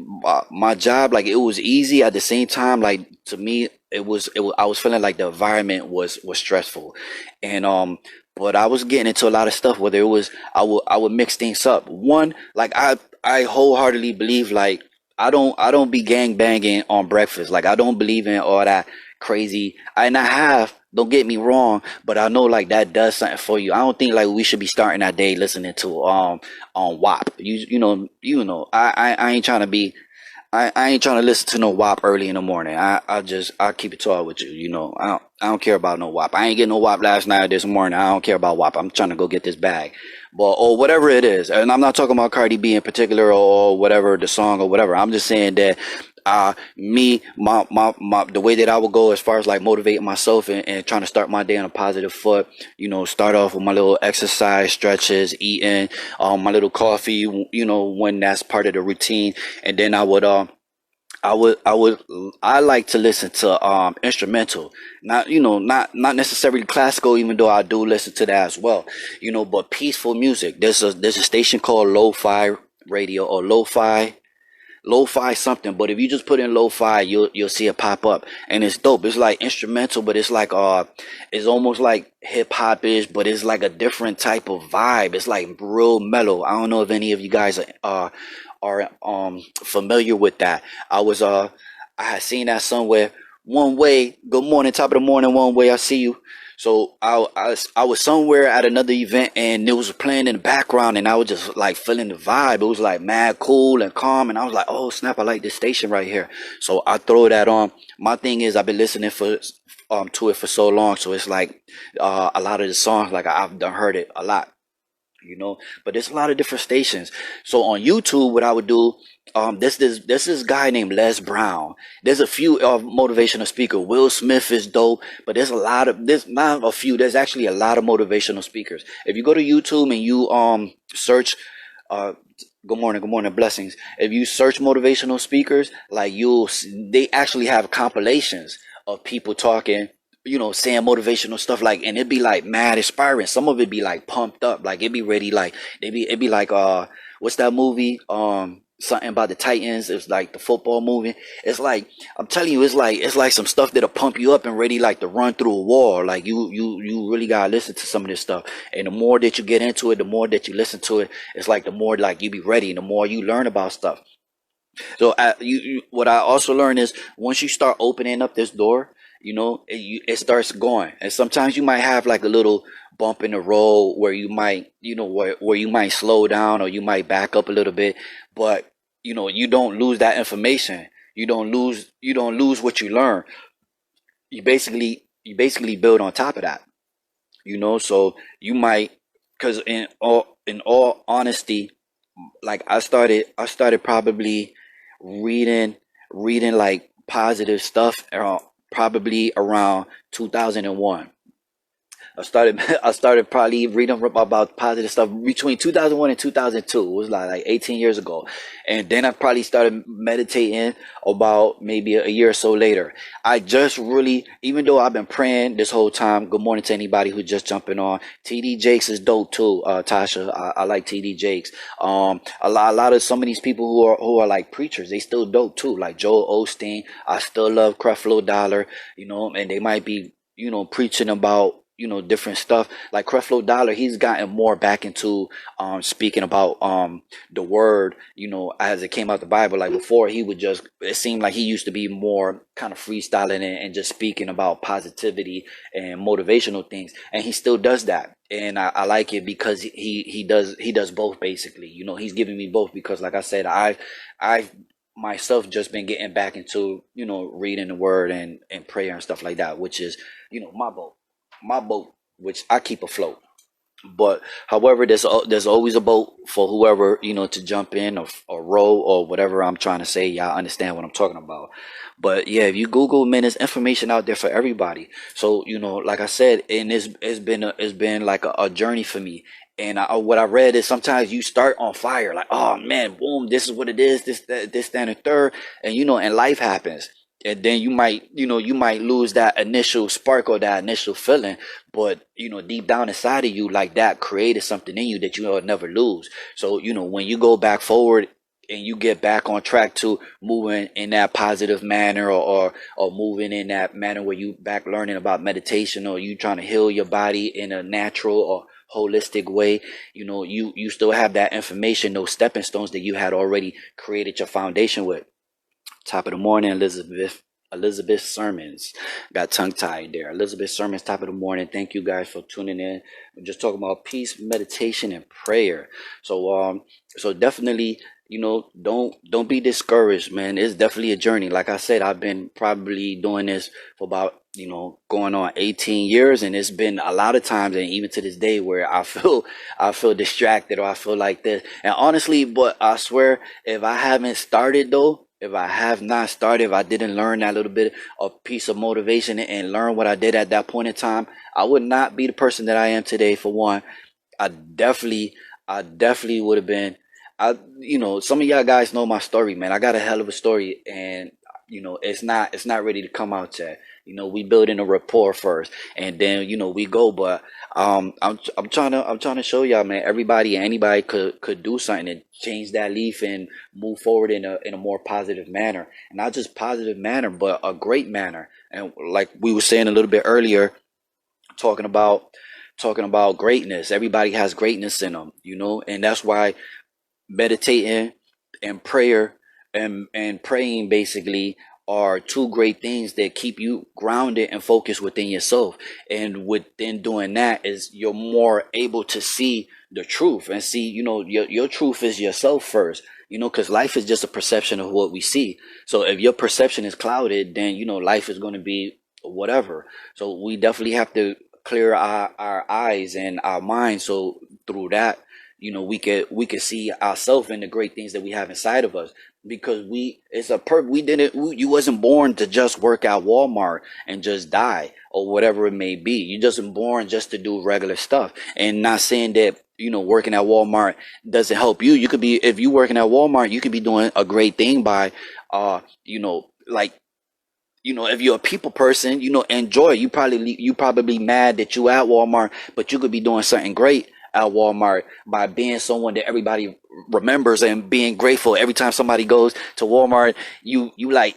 my job, like, it was easy. At the same time, like, to me, I was feeling like the environment was stressful. And but I was getting into a lot of stuff, whether it was, I would mix things up. One, like, I wholeheartedly believe, like, I don't be gang banging on breakfast. Like, I don't believe in all that crazy. And I have, don't get me wrong, but I know, like, that does something for you. I don't think like we should be starting our day listening to on WAP. I ain't trying to be, I ain't trying to listen to no WAP early in the morning. I keep it tall with you. I don't care about no WAP. I ain't getting no WAP last night or this morning. I don't care about WAP. I'm trying to go get this bag, but or whatever it is. And I'm not talking about Cardi B in particular, or whatever the song or whatever. I'm just saying that the way that I would go as far as like motivating myself, and trying to start my day on a positive foot. Start off with my little exercise, stretches, eating, my little coffee, when that's part of the routine. And then I like to listen to instrumental, not necessarily classical, even though I do listen to that as well, but peaceful music. There's a station called Lo-Fi Radio, or Lo-Fi something. But if you just put in Lo-Fi, you'll see it pop up, and it's dope. It's like instrumental, but it's like it's almost like hip hop ish, but it's like a different type of vibe. It's like real mellow. I don't know if any of you guys are familiar with that. I had seen that somewhere. One Way, good morning, top of the morning, One Way, I see you. So I was somewhere at another event and it was playing in the background and I was just like feeling the vibe. It was like mad cool and calm and I was like, oh snap, I like this station right here. So I throw that on. My thing is I've been listening for to it for so long, so it's like a lot of the songs like I've done heard it a lot, but there's a lot of different stations. So on YouTube what I would do, this guy named Les Brown. There's a few motivational speaker. Will Smith is dope, but there's not a few, there's actually a lot of motivational speakers. If you go to YouTube and you search uh good morning, blessings. If you search motivational speakers, like they actually have compilations of people talking, saying motivational stuff, like, and it'd be like mad inspiring. Some of it be like pumped up, like it'd be ready, like it'd be like what's that movie? Something about the Titans. It's like the football movie. It's like, I'm telling you, it's like some stuff that'll pump you up and ready like to run through a wall. Like you really gotta listen to some of this stuff. And the more that you get into it, the more that you listen to it, it's like the more like you be ready, and the more you learn about stuff. So what I also learned is once you start opening up this door, it starts going. And sometimes you might have like a little bump in the road where you might, where you might slow down or you might back up a little bit, but you don't lose that information. You don't lose what you learn. You basically build on top of that. So you might, because in all honesty, like I started probably reading like positive stuff around, probably around 2001. I started probably reading about positive stuff between 2001 and 2002. It was like 18 years ago. And then I probably started meditating about maybe a year or so later. I just really, even though I've been praying this whole time, good morning to anybody who's just jumping on. TD Jakes is dope too, Tasha. I like TD Jakes. A lot of some of these people who are like preachers, they still dope too. Like Joel Osteen. I still love Creflo Dollar, and they might be, preaching about, different stuff. Like Creflo Dollar, he's gotten more back into speaking about the word, as it came out the Bible. Like before, he would just, it seemed like he used to be more kind of freestyling and just speaking about positivity and motivational things, and he still does that. And I like it because he does both basically. He's giving me both because, like I said, I've myself just been getting back into, reading the word and prayer and stuff like that, which is, my boat, which I keep afloat. But however, there's always a boat for whoever, to jump in or row or whatever I'm trying to say. Y'all understand what I'm talking about. But yeah, if you Google, man, there's information out there for everybody. So like I said, and it's been like a journey for me. And what I read is sometimes you start on fire, like, oh man, boom, this is what it is, this, that, and third, and and life happens. And then you might lose that initial spark or that initial feeling, but deep down inside of you, like that created something in you that you'll never lose. So when you go back forward and you get back on track to moving in that positive manner, or moving in that manner where you back learning about meditation, or you trying to heal your body in a natural or holistic way, you still have that information, those stepping stones that you had already created your foundation with. Top of the morning, Elizabeth. Elizabeth Sermons. Got tongue tied there. Elizabeth Sermons, top of the morning. Thank you guys for tuning in. We're just talking about peace, meditation, and prayer. So definitely, don't be discouraged, man. It's definitely a journey. Like I said, I've been probably doing this for about, going on 18 years, and it's been a lot of times, and even to this day, where I feel distracted, or I feel like this. And honestly, but I swear, if I haven't started though, if I have not started, if I didn't learn that little bit of piece of motivation and learn what I did at that point in time, I would not be the person that I am today. For one, I definitely, I definitely would have been. Some of y'all guys know my story, man. I got a hell of a story, and it's not ready to come out yet. We building a rapport first, and then we go. But I'm trying to show y'all, man. Everybody, anybody could do something and change that leaf and move forward in a more positive manner, and not just positive manner, but a great manner. And like we were saying a little bit earlier, talking about talking about greatness. Everybody has greatness in them, and that's why meditating and prayer and praying basically are two great things that keep you grounded and focused within yourself. And within doing that is you're more able to see the truth and see, your truth is yourself first, because life is just a perception of what we see. So if your perception is clouded, then, life is going to be whatever. So we definitely have to clear our eyes and our minds. So through that, we could see ourselves and the great things that we have inside of us, because we didn't you wasn't born to just work at Walmart and just die or whatever it may be. You just born just to do regular stuff. And not saying that, working at Walmart doesn't help you. You could be, if you working at Walmart, you could be doing a great thing by like, if you're a people person, enjoy. You probably mad that you at Walmart, but you could be doing something great at Walmart by being someone that everybody remembers and being grateful every time somebody goes to Walmart. You like,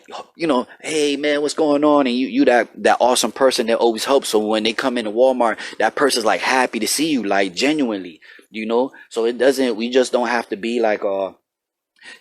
hey man, what's going on? And you that awesome person that always helps. So when they come into Walmart, that person's like happy to see you, like genuinely, So we just don't have to be like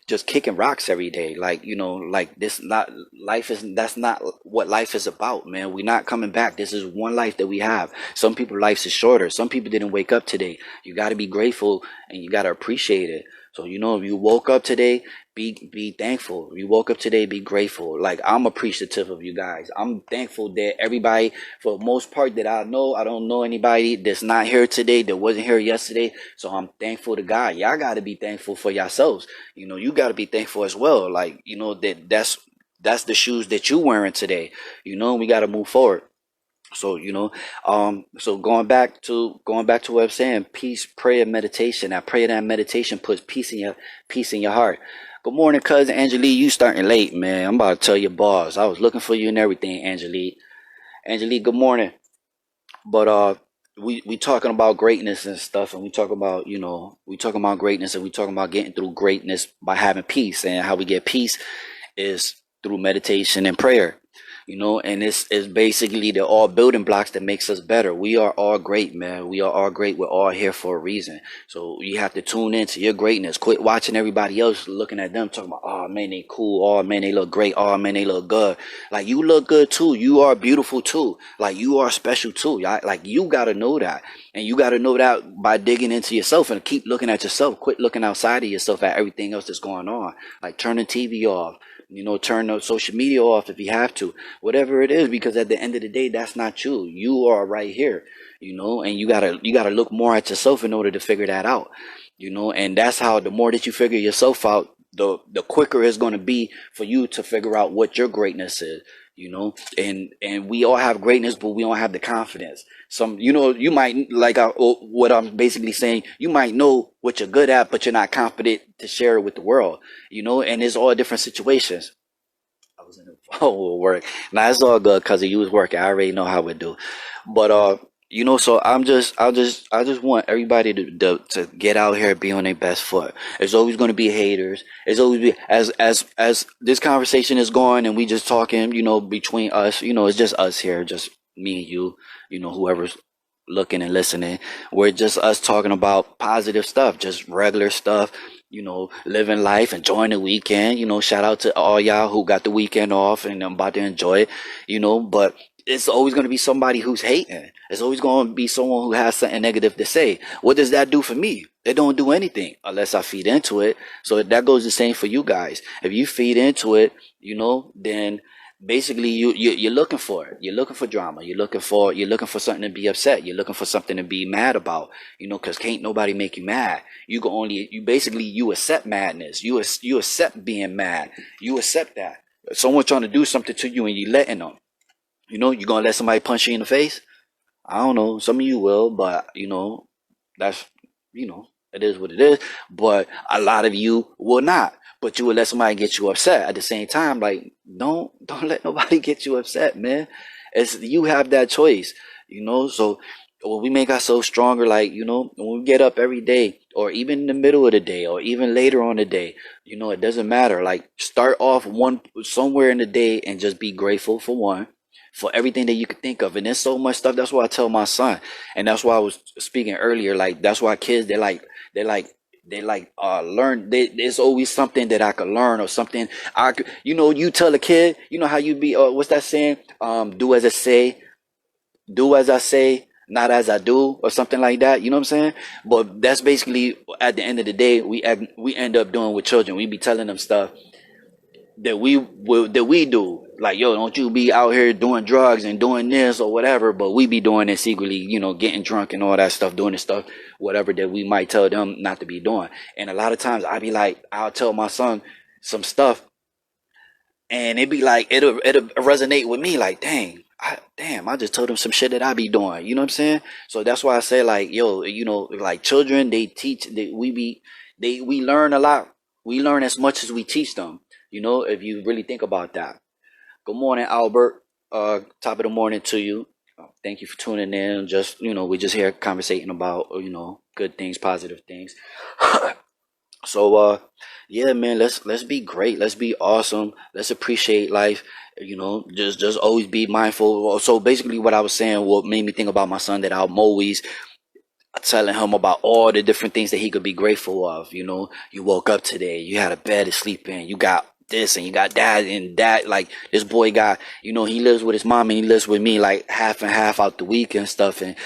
just kicking rocks every day, like, like this. Not life is That's not what life is about, man. We're not coming back. This is one life that we have. Some people lives is shorter. Some people didn't wake up today. You got to be grateful and you got to appreciate it. So, if you woke up today, be thankful. If you woke up today, be grateful. Like, I'm appreciative of you guys. I'm thankful that everybody, for the most part, that I know, I don't know anybody that's not here today, that wasn't here yesterday. So I'm thankful to God. Y'all got to be thankful for yourselves. You got to be thankful as well. Like, that's the shoes that you wearing today. We got to move forward. So, so going back to what I'm saying, peace, prayer, meditation. I pray that meditation puts peace in your heart. Good morning, cousin Angelique. You starting late, man. I'm about to tell your boss. I was looking for you and everything, Angelique. Angelique, good morning. But we talking about greatness and stuff, and we talking about greatness, and we talking about getting through greatness by having peace, and how we get peace is through meditation and prayer. And it's basically the all building blocks that makes us better. We are all great, man. We are all great. We're all here for a reason. So you have to tune into your greatness. Quit watching everybody else, looking at them, talking about, oh man, they cool. Oh man, they look great. Oh man, they look good. Like, you look good too. You are beautiful too. Like, you are special too. Like, you gotta know that. And you gotta know that by digging into yourself and keep looking at yourself. Quit looking outside of yourself at everything else that's going on. Like, turn the TV off. Turn the social media off if you have to, whatever it is, because at the end of the day, that's not you. You are right here, and you gotta look more at yourself in order to figure that out, and that's how, the more that you figure yourself out, the quicker it's going to be for you to figure out what your greatness is. And we all have greatness, but we don't have the confidence. You might, like, what I'm basically saying, you might know what you're good at, but you're not confident to share it with the world, and it's all different situations. I was in the phone with work. Now it's all good because you was working. I already know how it do. But so I just want everybody to get out here and be on their best foot. There's always going to be haters. There's always be, as this conversation is going and we just talking, between us, it's just us here, just me and you, whoever's looking and listening. We're just us talking about positive stuff, just regular stuff, living life, enjoying the weekend. Shout out to all y'all who got the weekend off and I'm about to enjoy it, but it's always going to be somebody who's hating. It's always going to be someone who has something negative to say. What does that do for me? It don't do anything unless I feed into it. So that goes the same for you guys. If you feed into it, then basically you're looking for it. You're looking for drama. You're looking for something to be upset. You're looking for something to be mad about. Because can't nobody make you mad. You accept madness. You accept being mad. You accept that. Someone trying to do something to you and you letting them. You're gonna let somebody punch you in the face? I don't know. Some of you will, but that's it is what it is. But a lot of you will not. But you will let somebody get you upset. At the same time, like, don't let nobody get you upset, man. You have that choice, So when we make ourselves stronger, like, when we get up every day, or even in the middle of the day, or even later on the day, it doesn't matter. Like, start off somewhere in the day and just be grateful for one, for everything that you could think of. And there's so much stuff. That's why I tell my son, and that's why I was speaking earlier. Like, that's why kids, they're like they like learn. There's always something that I could learn or something I could. You tell a kid, how you be. What's that saying? Do as I say, do as I say, not as I do, or something like that. You know what I'm saying? But that's basically at the end of the day, we end up doing with children. We be telling them stuff that we do. Like, yo, don't you be out here doing drugs and doing this or whatever, but we be doing it secretly, getting drunk and all that stuff, doing the stuff, whatever that we might tell them not to be doing. And a lot of times I be like, I'll tell my son some stuff and it be like it'll resonate with me like, damn, I just told him some shit that I be doing. You know what I'm saying? So that's why I say, like, yo, like children, they teach, we learn a lot. We learn as much as we teach them. If you really think about that. Good morning, Albert. Top of the morning to you. Thank you for tuning in. Just, we just here conversating about, good things, positive things. So yeah, man, let's be great. Let's be awesome. Let's appreciate life. Just always be mindful. So basically what I was saying, what made me think about my son, that I'm always telling him about all the different things that he could be grateful of. You woke up today, you had a bed to sleep in, you got this and you got that and that. Like, this boy got, he lives with his mom and he lives with me like half and half out the week and stuff. And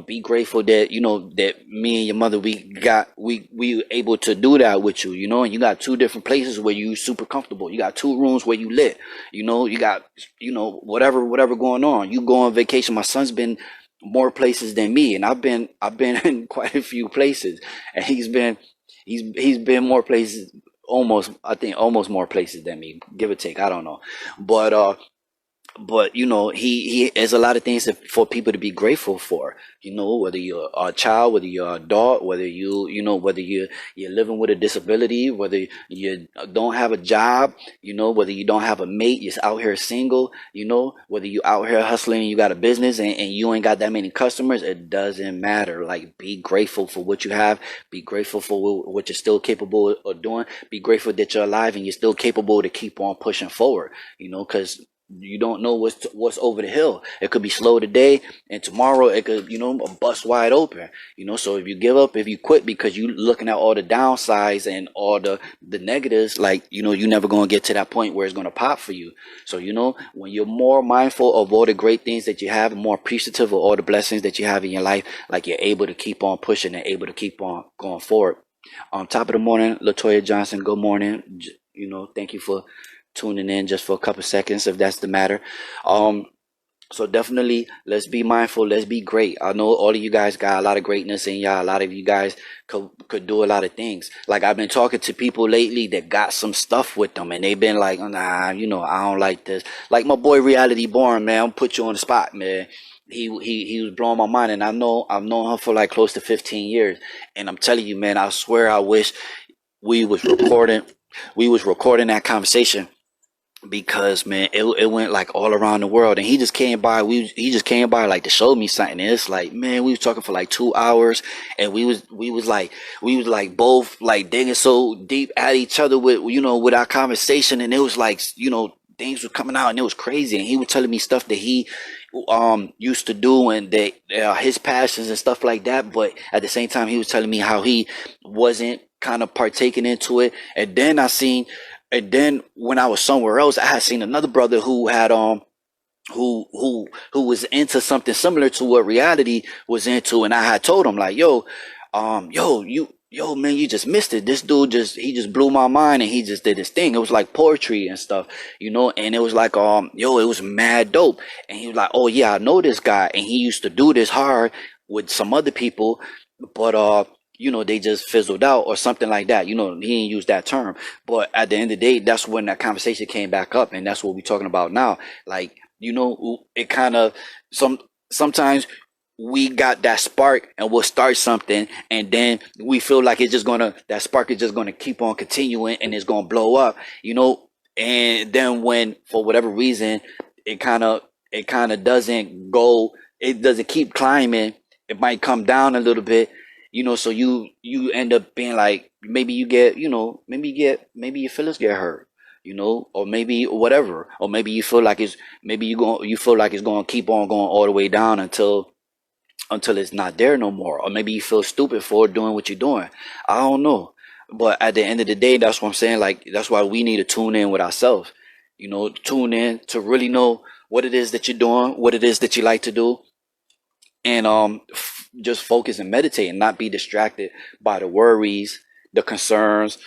be grateful that that me and your mother, we able to do that with you. And you got two different places where you super comfortable. You got two rooms where you lit. You got whatever going on. You go on vacation. My son's been more places than me, and I've been in quite a few places, and he's been more places, almost more places than me, give or take. I don't know, but he has a lot of things for people to be grateful for. Whether you're a child, whether you're an adult, whether whether you're living with a disability, whether you don't have a job, whether you don't have a mate, you're out here single, whether you out here hustling, you got a business and you ain't got that many customers. It doesn't matter. Like, be grateful for what you have. Be grateful for what you're still capable of doing. Be grateful that you're alive and you're still capable to keep on pushing forward. Because you don't know what's over the hill. It could be slow today, and tomorrow it could, bust wide open. So if you give up, if you quit because you looking at all the downsides and all the negatives, like, you never gonna get to that point where it's gonna pop for you. So when you're more mindful of all the great things that you have, and more appreciative of all the blessings that you have in your life, like, you're able to keep on pushing and able to keep on going forward. Top of the morning, Latoya Johnson. Good morning. Thank you for tuning in just for a couple seconds, if that's the matter. So definitely, let's be mindful. Let's be great. I know all of you guys got a lot of greatness in y'all. A lot of you guys could do a lot of things. Like, I've been talking to people lately that got some stuff with them, and they've been like, nah, I don't like this. Like my boy Reality Born, man. I'll put you on the spot, man. He was blowing my mind, and I've known him for like close to 15 years. And I'm telling you, man, I swear I wish we was recording that conversation, because, man, it went like all around the world, and he just came by. He just came by like to show me something. And it's like, man, we was talking for like 2 hours, and we was like both like digging so deep at each other with our conversation, and it was like, things were coming out, and it was crazy. And he was telling me stuff that he used to do, and that his passions and stuff like that. But at the same time, he was telling me how he wasn't kind of partaking into it. And then when I was somewhere else, I had seen another brother who had who was into something similar to what Reality was into, and I had told him like, yo, man, you just missed it. This dude he just blew my mind, and he just did his thing. It was like poetry and stuff, and it was like, it was mad dope. And he was like, oh yeah, I know this guy, and he used to do this hard with some other people, but they just fizzled out or something like that. He didn't use that term. But at the end of the day, that's when that conversation came back up, and that's what we're talking about now. Like, it kind of, sometimes we got that spark and we'll start something, and then we feel like that spark is just gonna keep on continuing and it's gonna blow up, and then when, for whatever reason, it kind of it doesn't keep climbing, it might come down a little bit, so you end up being like, maybe your feelings get hurt, or maybe whatever, or maybe you feel like you feel like it's going to keep on going all the way down until until it's not there no more, or maybe you feel stupid for doing what you're doing. I don't know, but at the end of the day, that's what I'm saying. Like, that's why we need to tune in with ourselves. Tune in to really know what it is that you're doing, what it is that you like to do, and just focus and meditate and not be distracted by the worries, the concerns,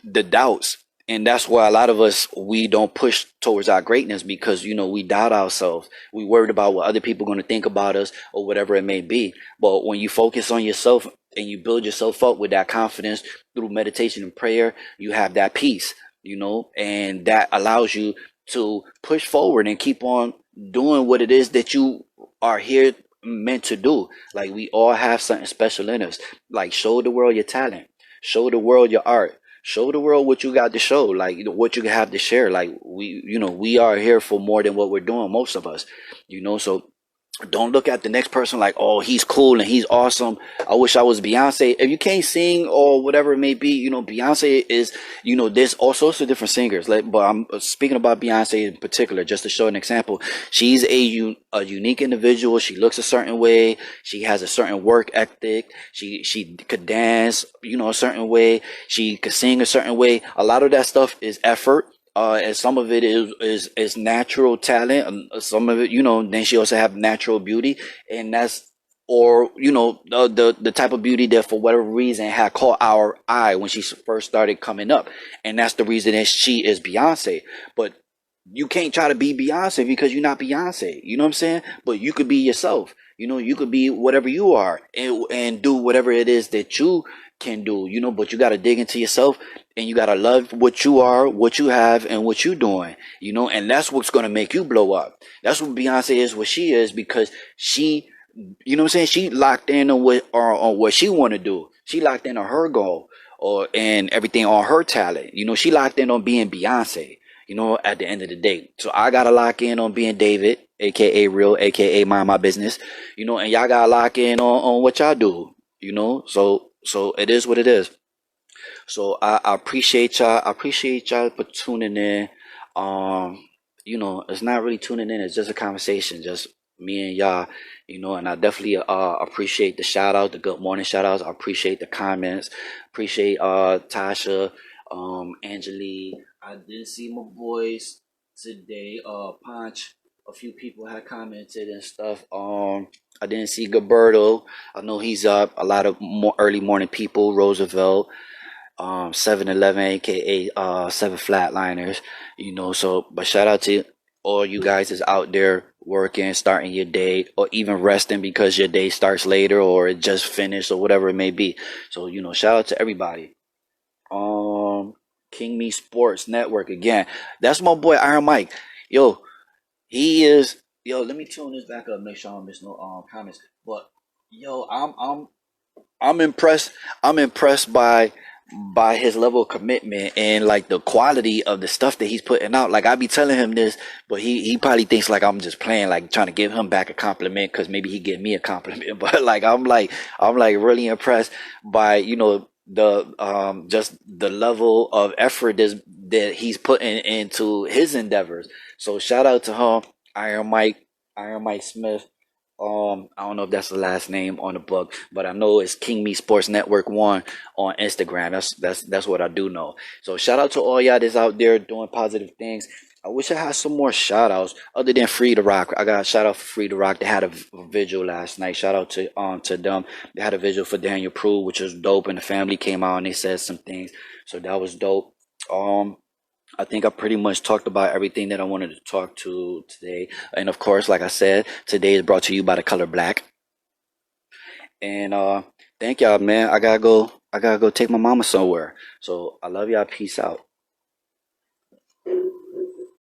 the doubts. And that's why a lot of us, we don't push towards our greatness, because we doubt ourselves. We worried about what other people are going to think about us, or whatever it may be. But when you focus on yourself and you build yourself up with that confidence through meditation and prayer, you have that peace, and that allows you to push forward and keep on doing what it is that you are here meant to do. Like, we all have something special in us. Like, show the world your talent, show the world your art, show the world what you got to show, like, what you have to share. Like, we are here for more than what we're doing, most of us. So don't look at the next person like, oh, he's cool and he's awesome. I wish I was Beyonce. If you can't sing or whatever it may be, Beyonce is, there's all sorts of different singers. Like, but I'm speaking about Beyonce in particular, just to show an example. She's a unique individual. She looks a certain way. She has a certain work ethic. She could dance, a certain way. She could sing a certain way. A lot of that stuff is effort. And some of it is natural talent. Some of it, then she also have natural beauty, and that's, or the type of beauty that for whatever reason had caught our eye when she first started coming up, and that's the reason that she is Beyonce. But you can't try to be Beyonce because you're not Beyonce. You know what I'm saying? But you could be yourself. You could be whatever you are, and do whatever it is that you can do. But you got to dig into yourself, and you got to love what you are, what you have, and what you're doing. And that's what's going to make you blow up. That's what Beyonce is, what she is, because she, what I'm saying, she locked in on what she want to do. She locked in on her goal, and everything on her talent. She locked in on being Beyonce. At the end of the day. So I gotta lock in on being David, aka Real, aka Mind My Business. And y'all gotta lock in on what y'all do. So it is what it is. So I appreciate y'all. I appreciate y'all for tuning in. It's not really tuning in, it's just a conversation, just me and y'all. And I definitely appreciate the shout out, the good morning shout outs. I appreciate the comments. Appreciate Tasha, Angelique. I did see my boys today. Punch. A few people had commented and stuff. I didn't see Gilberto. I know he's up. A lot of more early morning people. Roosevelt, 7-Eleven, aka Seven Flatliners. So, but shout out to all you guys is out there working, starting your day, or even resting because your day starts later or it just finished or whatever it may be. So, shout out to everybody. King Me Sports Network again. That's my boy Iron Mike. Yo, he is. Yo, let me tune this back up. Make sure I don't miss no comments. But yo, I'm impressed. I'm impressed by his level of commitment and like the quality of the stuff that he's putting out. Like, I be telling him this, but he probably thinks like I'm just playing, like trying to give him back a compliment because maybe he give me a compliment. But like I'm like really impressed by the just the level of effort that he's putting into his endeavors. So shout out to him, Iron Mike Smith. I don't know if that's the last name on the book, but I know it's King Me Sports Network 1 on Instagram. That's what I do know. So shout out to all y'all that's out there doing positive things. I wish I had some more shout outs other than Free to Rock. I got a shout out for Free to Rock. They had a vigil last night. Shout out to them. They had a vigil for Daniel Prue, which was dope, and the family came out and they said some things. So that was dope. I think I pretty much talked about everything that I wanted to talk to today. And of course, like I said, today is brought to you by the color black. And thank y'all, man. I gotta go take my mama somewhere. So I love y'all. Peace out.